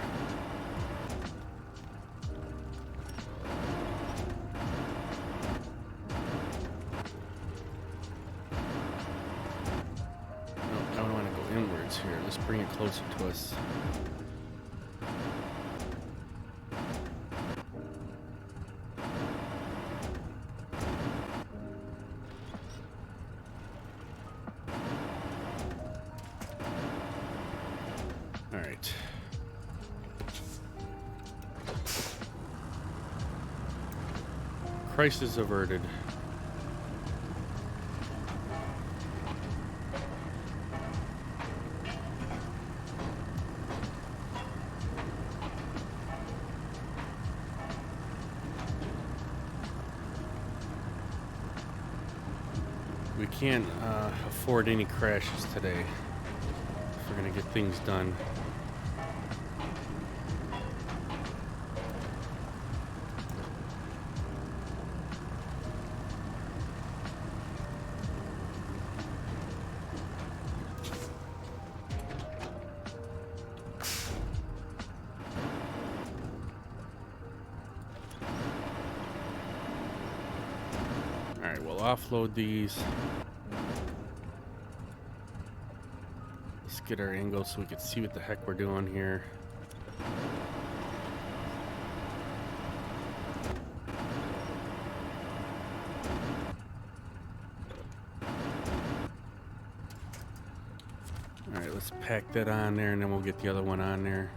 No, I don't want to go inwards here. Let's bring it closer to us. Alright. Crisis averted. We can't afford any crashes today if we're gonna get things done. Alright, we'll offload these. Let's get our angle so we can see what the heck we're doing here. Alright, let's pack that on there and then we'll get the other one on there.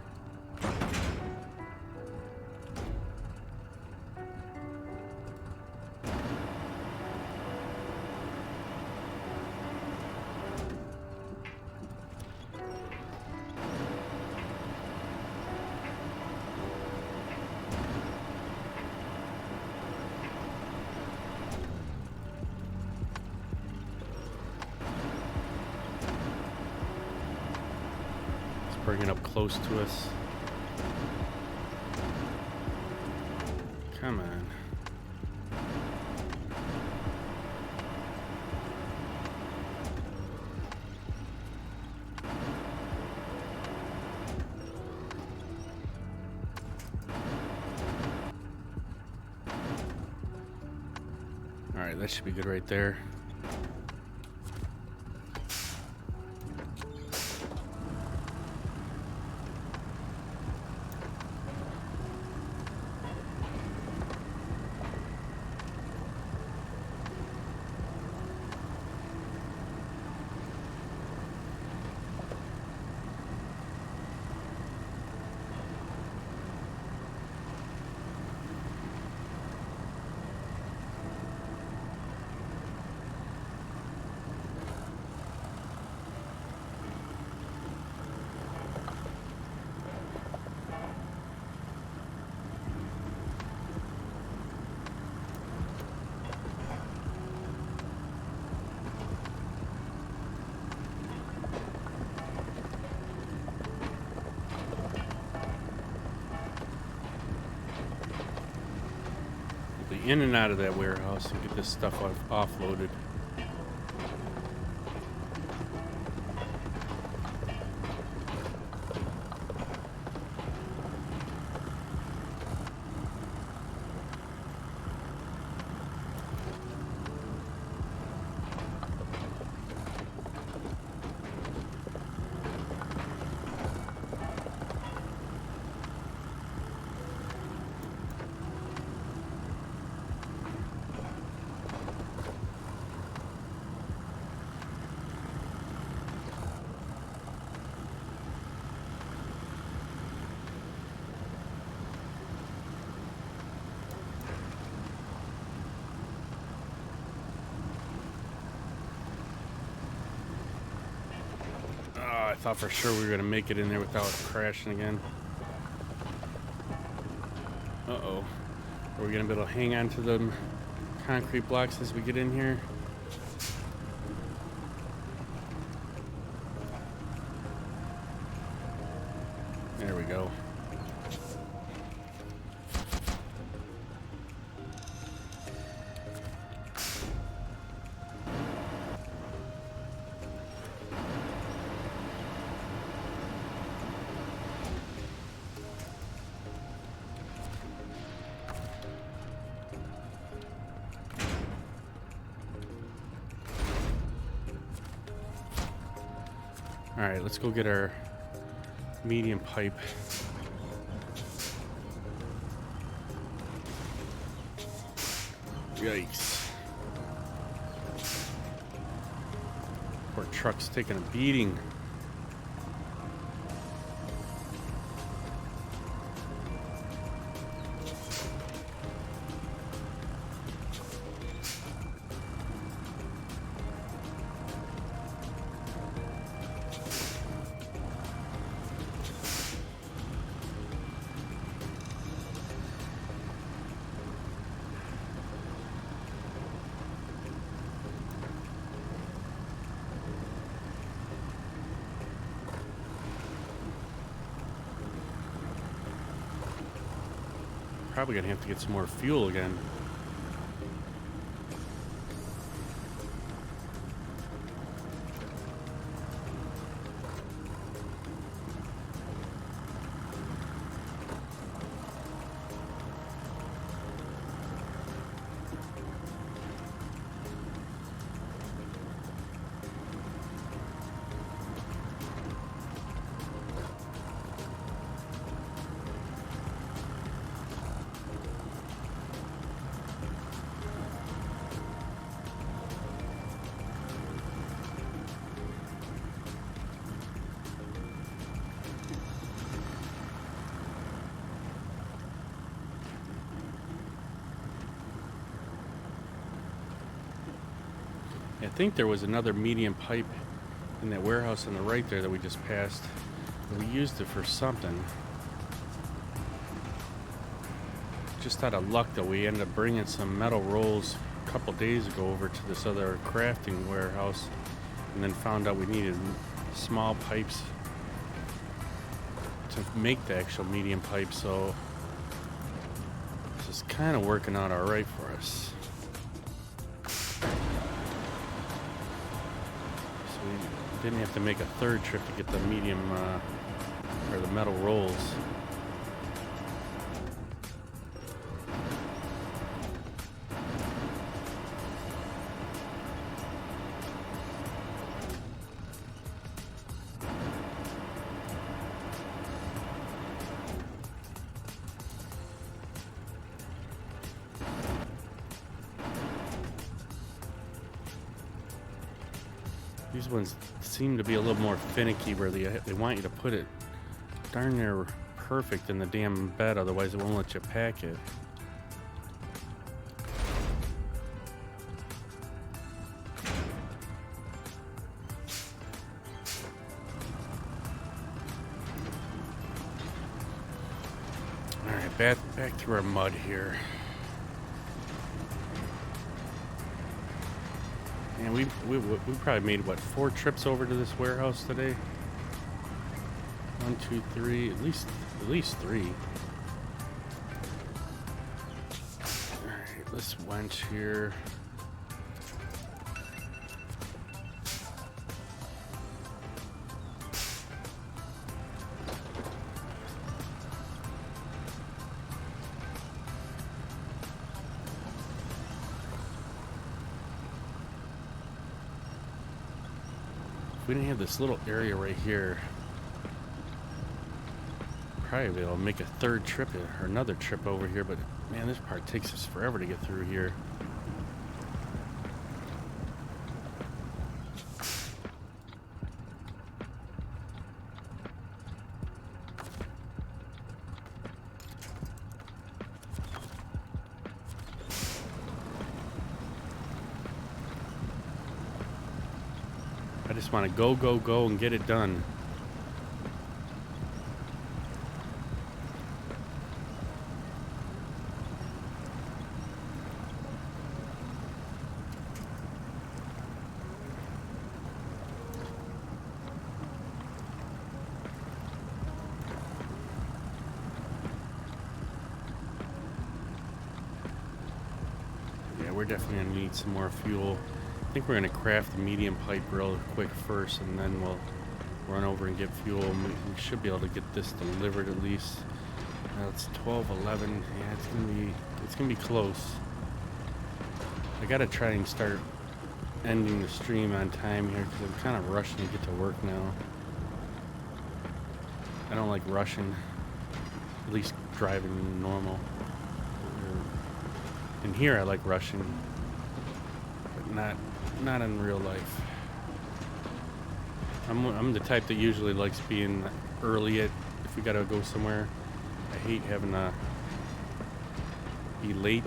Bring it up close to us. Come on. All right, that should be good right there. In and out of that warehouse and get this stuff offloaded. I thought for sure we were gonna make it in there without crashing again. Uh-oh. Are we gonna be able to hang on to them concrete blocks as we get in here? There we go. All right, let's go get our medium pipe. Yikes. Poor truck's taking a beating. Probably gonna have to get some more fuel again. I think there was another medium pipe in that warehouse on the right there that we just passed. We used it for something. Just out of luck though, we ended up bringing some metal rolls a couple days ago over to this other crafting warehouse, and then found out we needed small pipes to make the actual medium pipe, so this is kind of working out all right for us. So we didn't have to make a third trip to get the medium or the metal rolls. These ones seem to be a little more finicky, where they want you to put it darn near perfect in the damn bed, otherwise it won't let you pack it. Alright, back through our mud here. And we probably made, what, 4 trips over to this warehouse today? 1, 2, 3, at least 3. Alright, this wench here. If we didn't have this little area right here, probably be able to make a third trip or another trip over here, but man, this part takes us forever to get through here. I just want to go and get it done. Yeah, we're definitely going to need some more fuel. I think we're going to craft the medium pipe real quick first, and then we'll run over and get fuel. We should be able to get this delivered at least. It's 12:11. Yeah, it's gonna be close. I gotta try and start ending the stream on time here, because I'm kind of rushing to get to work now. I don't like rushing, at least driving normal. In here I like rushing, but not in real life. I'm the type that usually likes being early if we gotta go somewhere. I hate having to be late.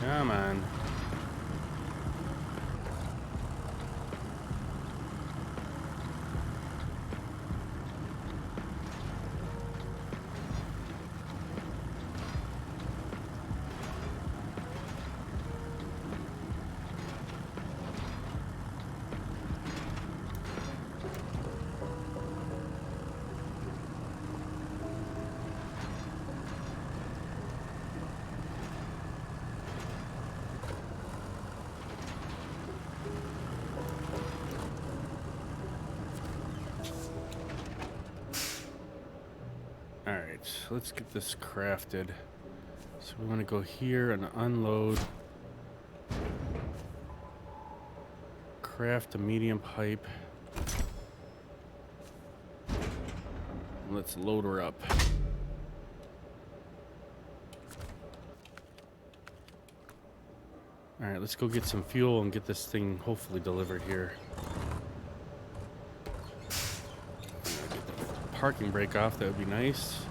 Come on. Alright, so let's get this crafted. So we want to go here and unload. Craft a medium pipe. Let's load her up. All right, let's go get some fuel and get this thing hopefully delivered here. Get the parking brake off, that would be nice.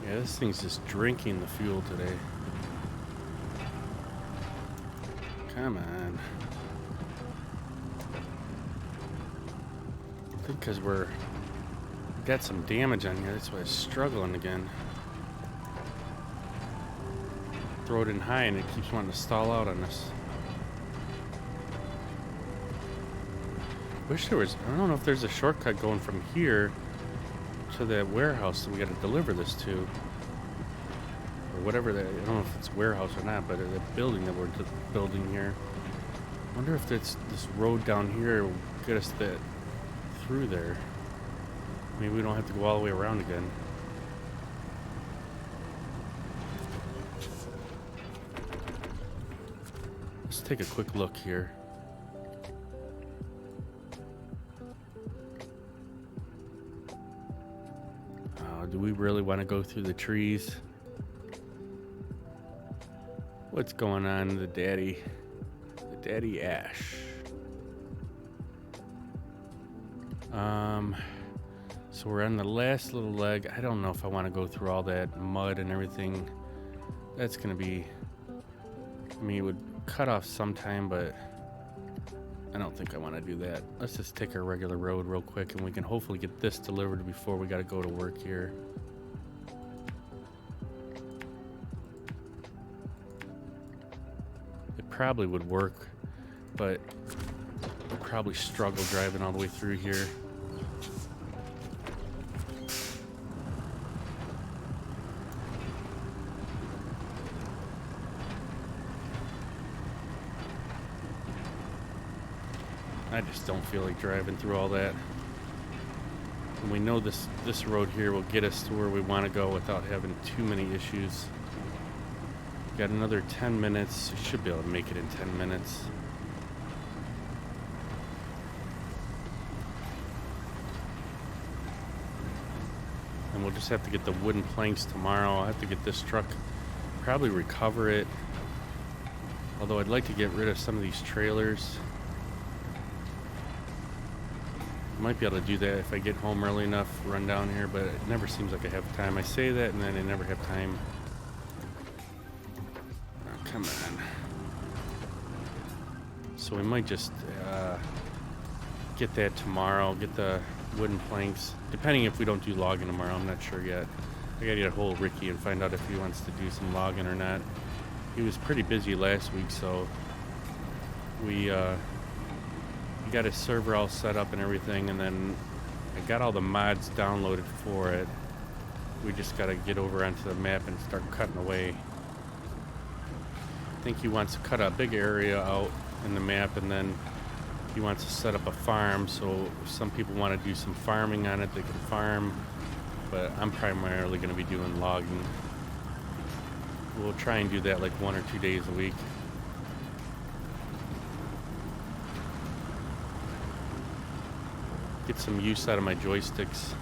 Yeah, this thing's just drinking the fuel today. Come on. I think because we're got some damage on here, that's why it's struggling again. Throw it in high and it keeps wanting to stall out on us. Wish there was, I don't know if there's a shortcut going from here to that warehouse that we got to deliver this to, or whatever that, I don't know if it's warehouse or not, but the building that we're building here. I wonder if this road down here will get us that through there. Maybe we don't have to go all the way around again. Let's take a quick look here. Do we really want to go through the trees? What's going on, the daddy Ash? So we're on the last little leg. I don't know if I want to go through all that mud and everything. That's gonna be, I mean, it would cut off sometime, but I don't think I want to do that. Let's just take our regular road real quick and we can hopefully get this delivered before we got to go to work here. It probably would work, but we'll probably struggle driving all the way through here. I just don't feel like driving through all that. And we know this road here will get us to where we want to go without having too many issues. Got another 10 minutes. We should be able to make it in 10 minutes. And we'll just have to get the wooden planks tomorrow. I'll have to get this truck, probably recover it. Although I'd like to get rid of some of these trailers. Might be able to do that if I get home early enough, run down here, but it never seems like I have time. I say that and then I never have time. Oh, come on. So we might just get that tomorrow, get the wooden planks, depending if we don't do logging tomorrow. I'm not sure yet. I gotta get a hold of Ricky and find out if he wants to do some logging or not. He was pretty busy last week, so we got his server all set up and everything, and then I got all the mods downloaded for it. We just got to get over onto the map and start cutting away. I think he wants to cut a big area out in the map, and then he wants to set up a farm, so if some people want to do some farming on it, they can farm, but I'm primarily going to be doing logging. We'll try and do that like 1 or 2 days a week. Get some use out of my joysticks.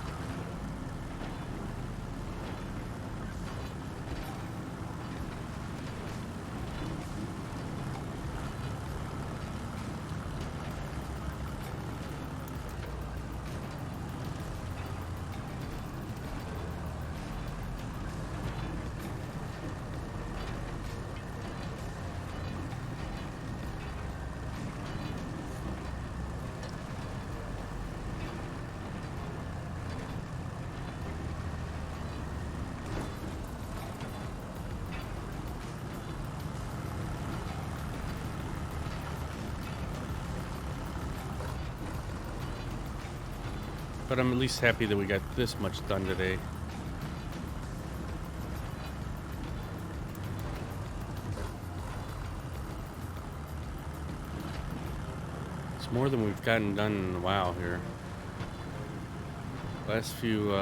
But I'm at least happy that we got this much done today. It's more than we've gotten done in a while here. Last few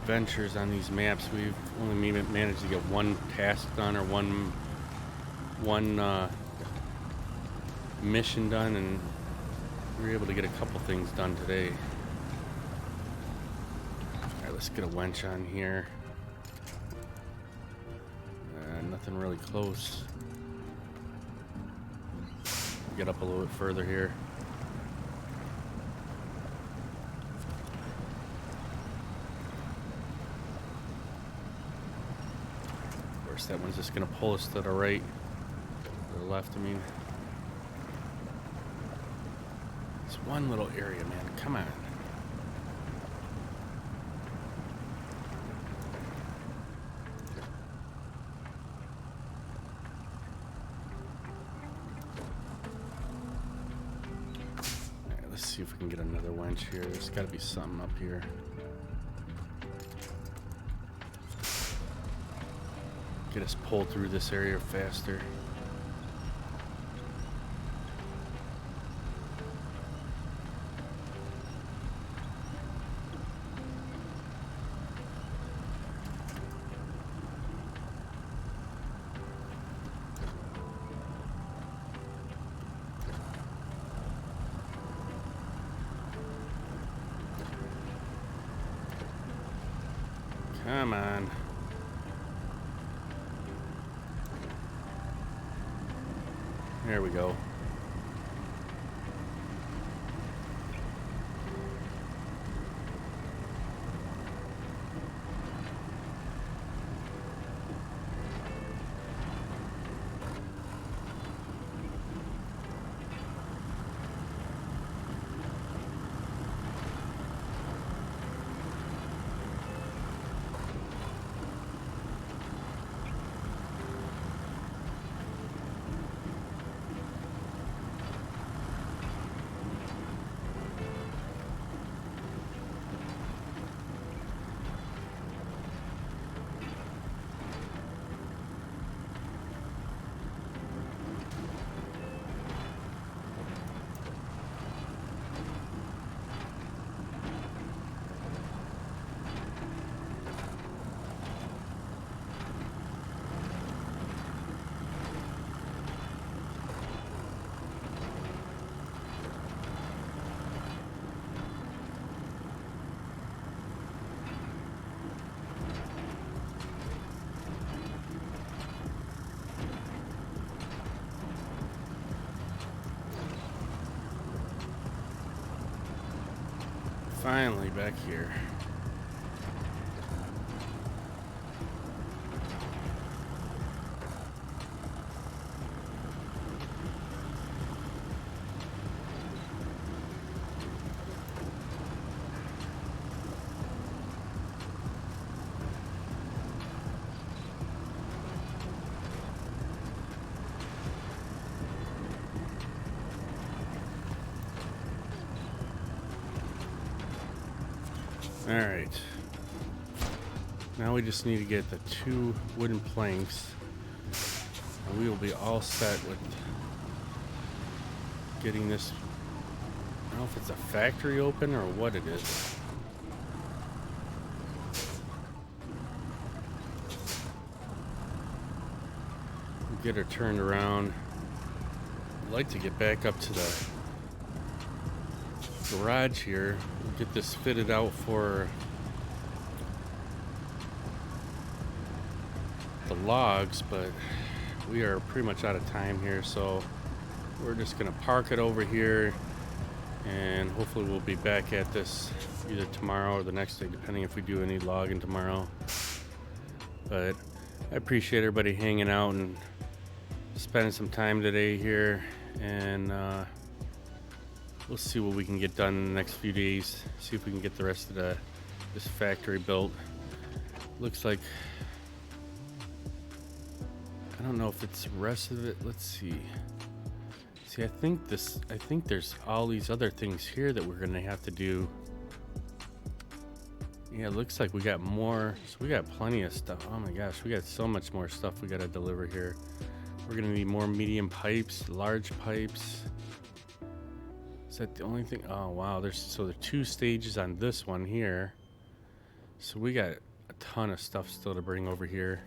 ventures on these maps, we've only managed to get one task done or one mission done, and we were able to get a couple things done today. Alright, let's get a winch on here. Nothing really close. Get up a little bit further here. Of course, that one's just gonna pull us to the right, or the left, I mean. It's one little area, man. Come on. Alright, let's see if we can get another winch here. There's got to be something up here. Get us pulled through this area faster. Come on. There we go. Finally back here. All right. Now we just need to get the 2 wooden planks, and we will be all set with getting this. I don't know if it's a factory open or what it is. We'll get her turned around. I'd like to get back up to the garage here. We'll get this fitted out for the logs, but we are pretty much out of time here, so we're just gonna park it over here, and hopefully we'll be back at this either tomorrow or the next day, depending if we do any logging tomorrow. But I appreciate everybody hanging out and spending some time today here, and we'll see what we can get done in the next few days. See if we can get the rest of this factory built. Looks like, I don't know if it's the rest of it. Let's see. See, I think there's all these other things here that we're gonna have to do. Yeah, it looks like we got more. So we got plenty of stuff. Oh my gosh, we got so much more stuff we got to deliver here. We're going to need more medium pipes, large pipes. Is that the only thing? Oh wow, there's 2 stages on this one here. So we got a ton of stuff still to bring over here.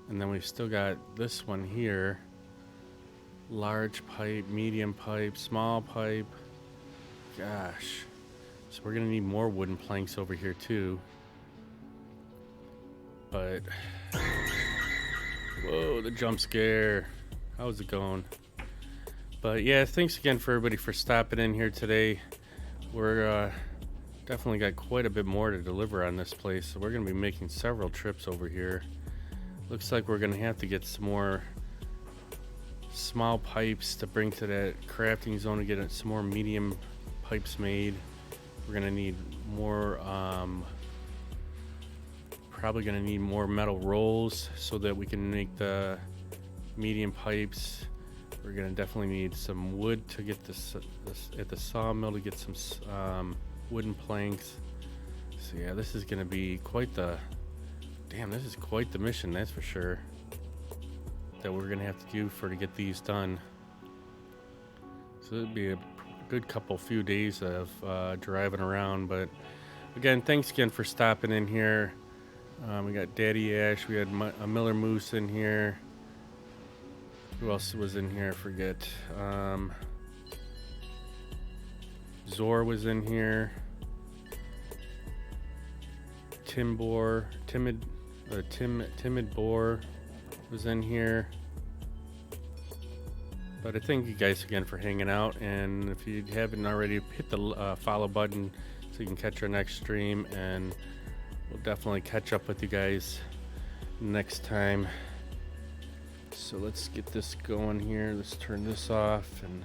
And then we've still got this one here. Large pipe, medium pipe, small pipe. Gosh. So we're gonna need more wooden planks over here too. But whoa, the jump scare. How's it going? But yeah, thanks again for everybody for stopping in here today. We're definitely got quite a bit more to deliver on this place, so we're gonna be making several trips over here. Looks like we're gonna have to get some more small pipes to bring to that crafting zone to get some more medium pipes made. We're gonna need more, probably gonna need more metal rolls so that we can make the medium pipes. We're gonna definitely need some wood to get this at the sawmill to get some wooden planks. So yeah, this is gonna be quite the this is quite the mission, that's for sure, that we're gonna have to do to get these done. So it'll be a good few days of driving around. But again, thanks again for stopping in here. We got Daddy Ash, we had a Miller Moose in here. Who else was in here? I forget. Zor was in here. Timid Boar was in here. But I thank you guys again for hanging out, and if you haven't already, hit the follow button so you can catch our next stream, and we'll definitely catch up with you guys next time. So let's get this going here. Let's turn this off and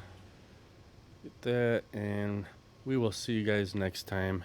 get that, and we will see you guys next time.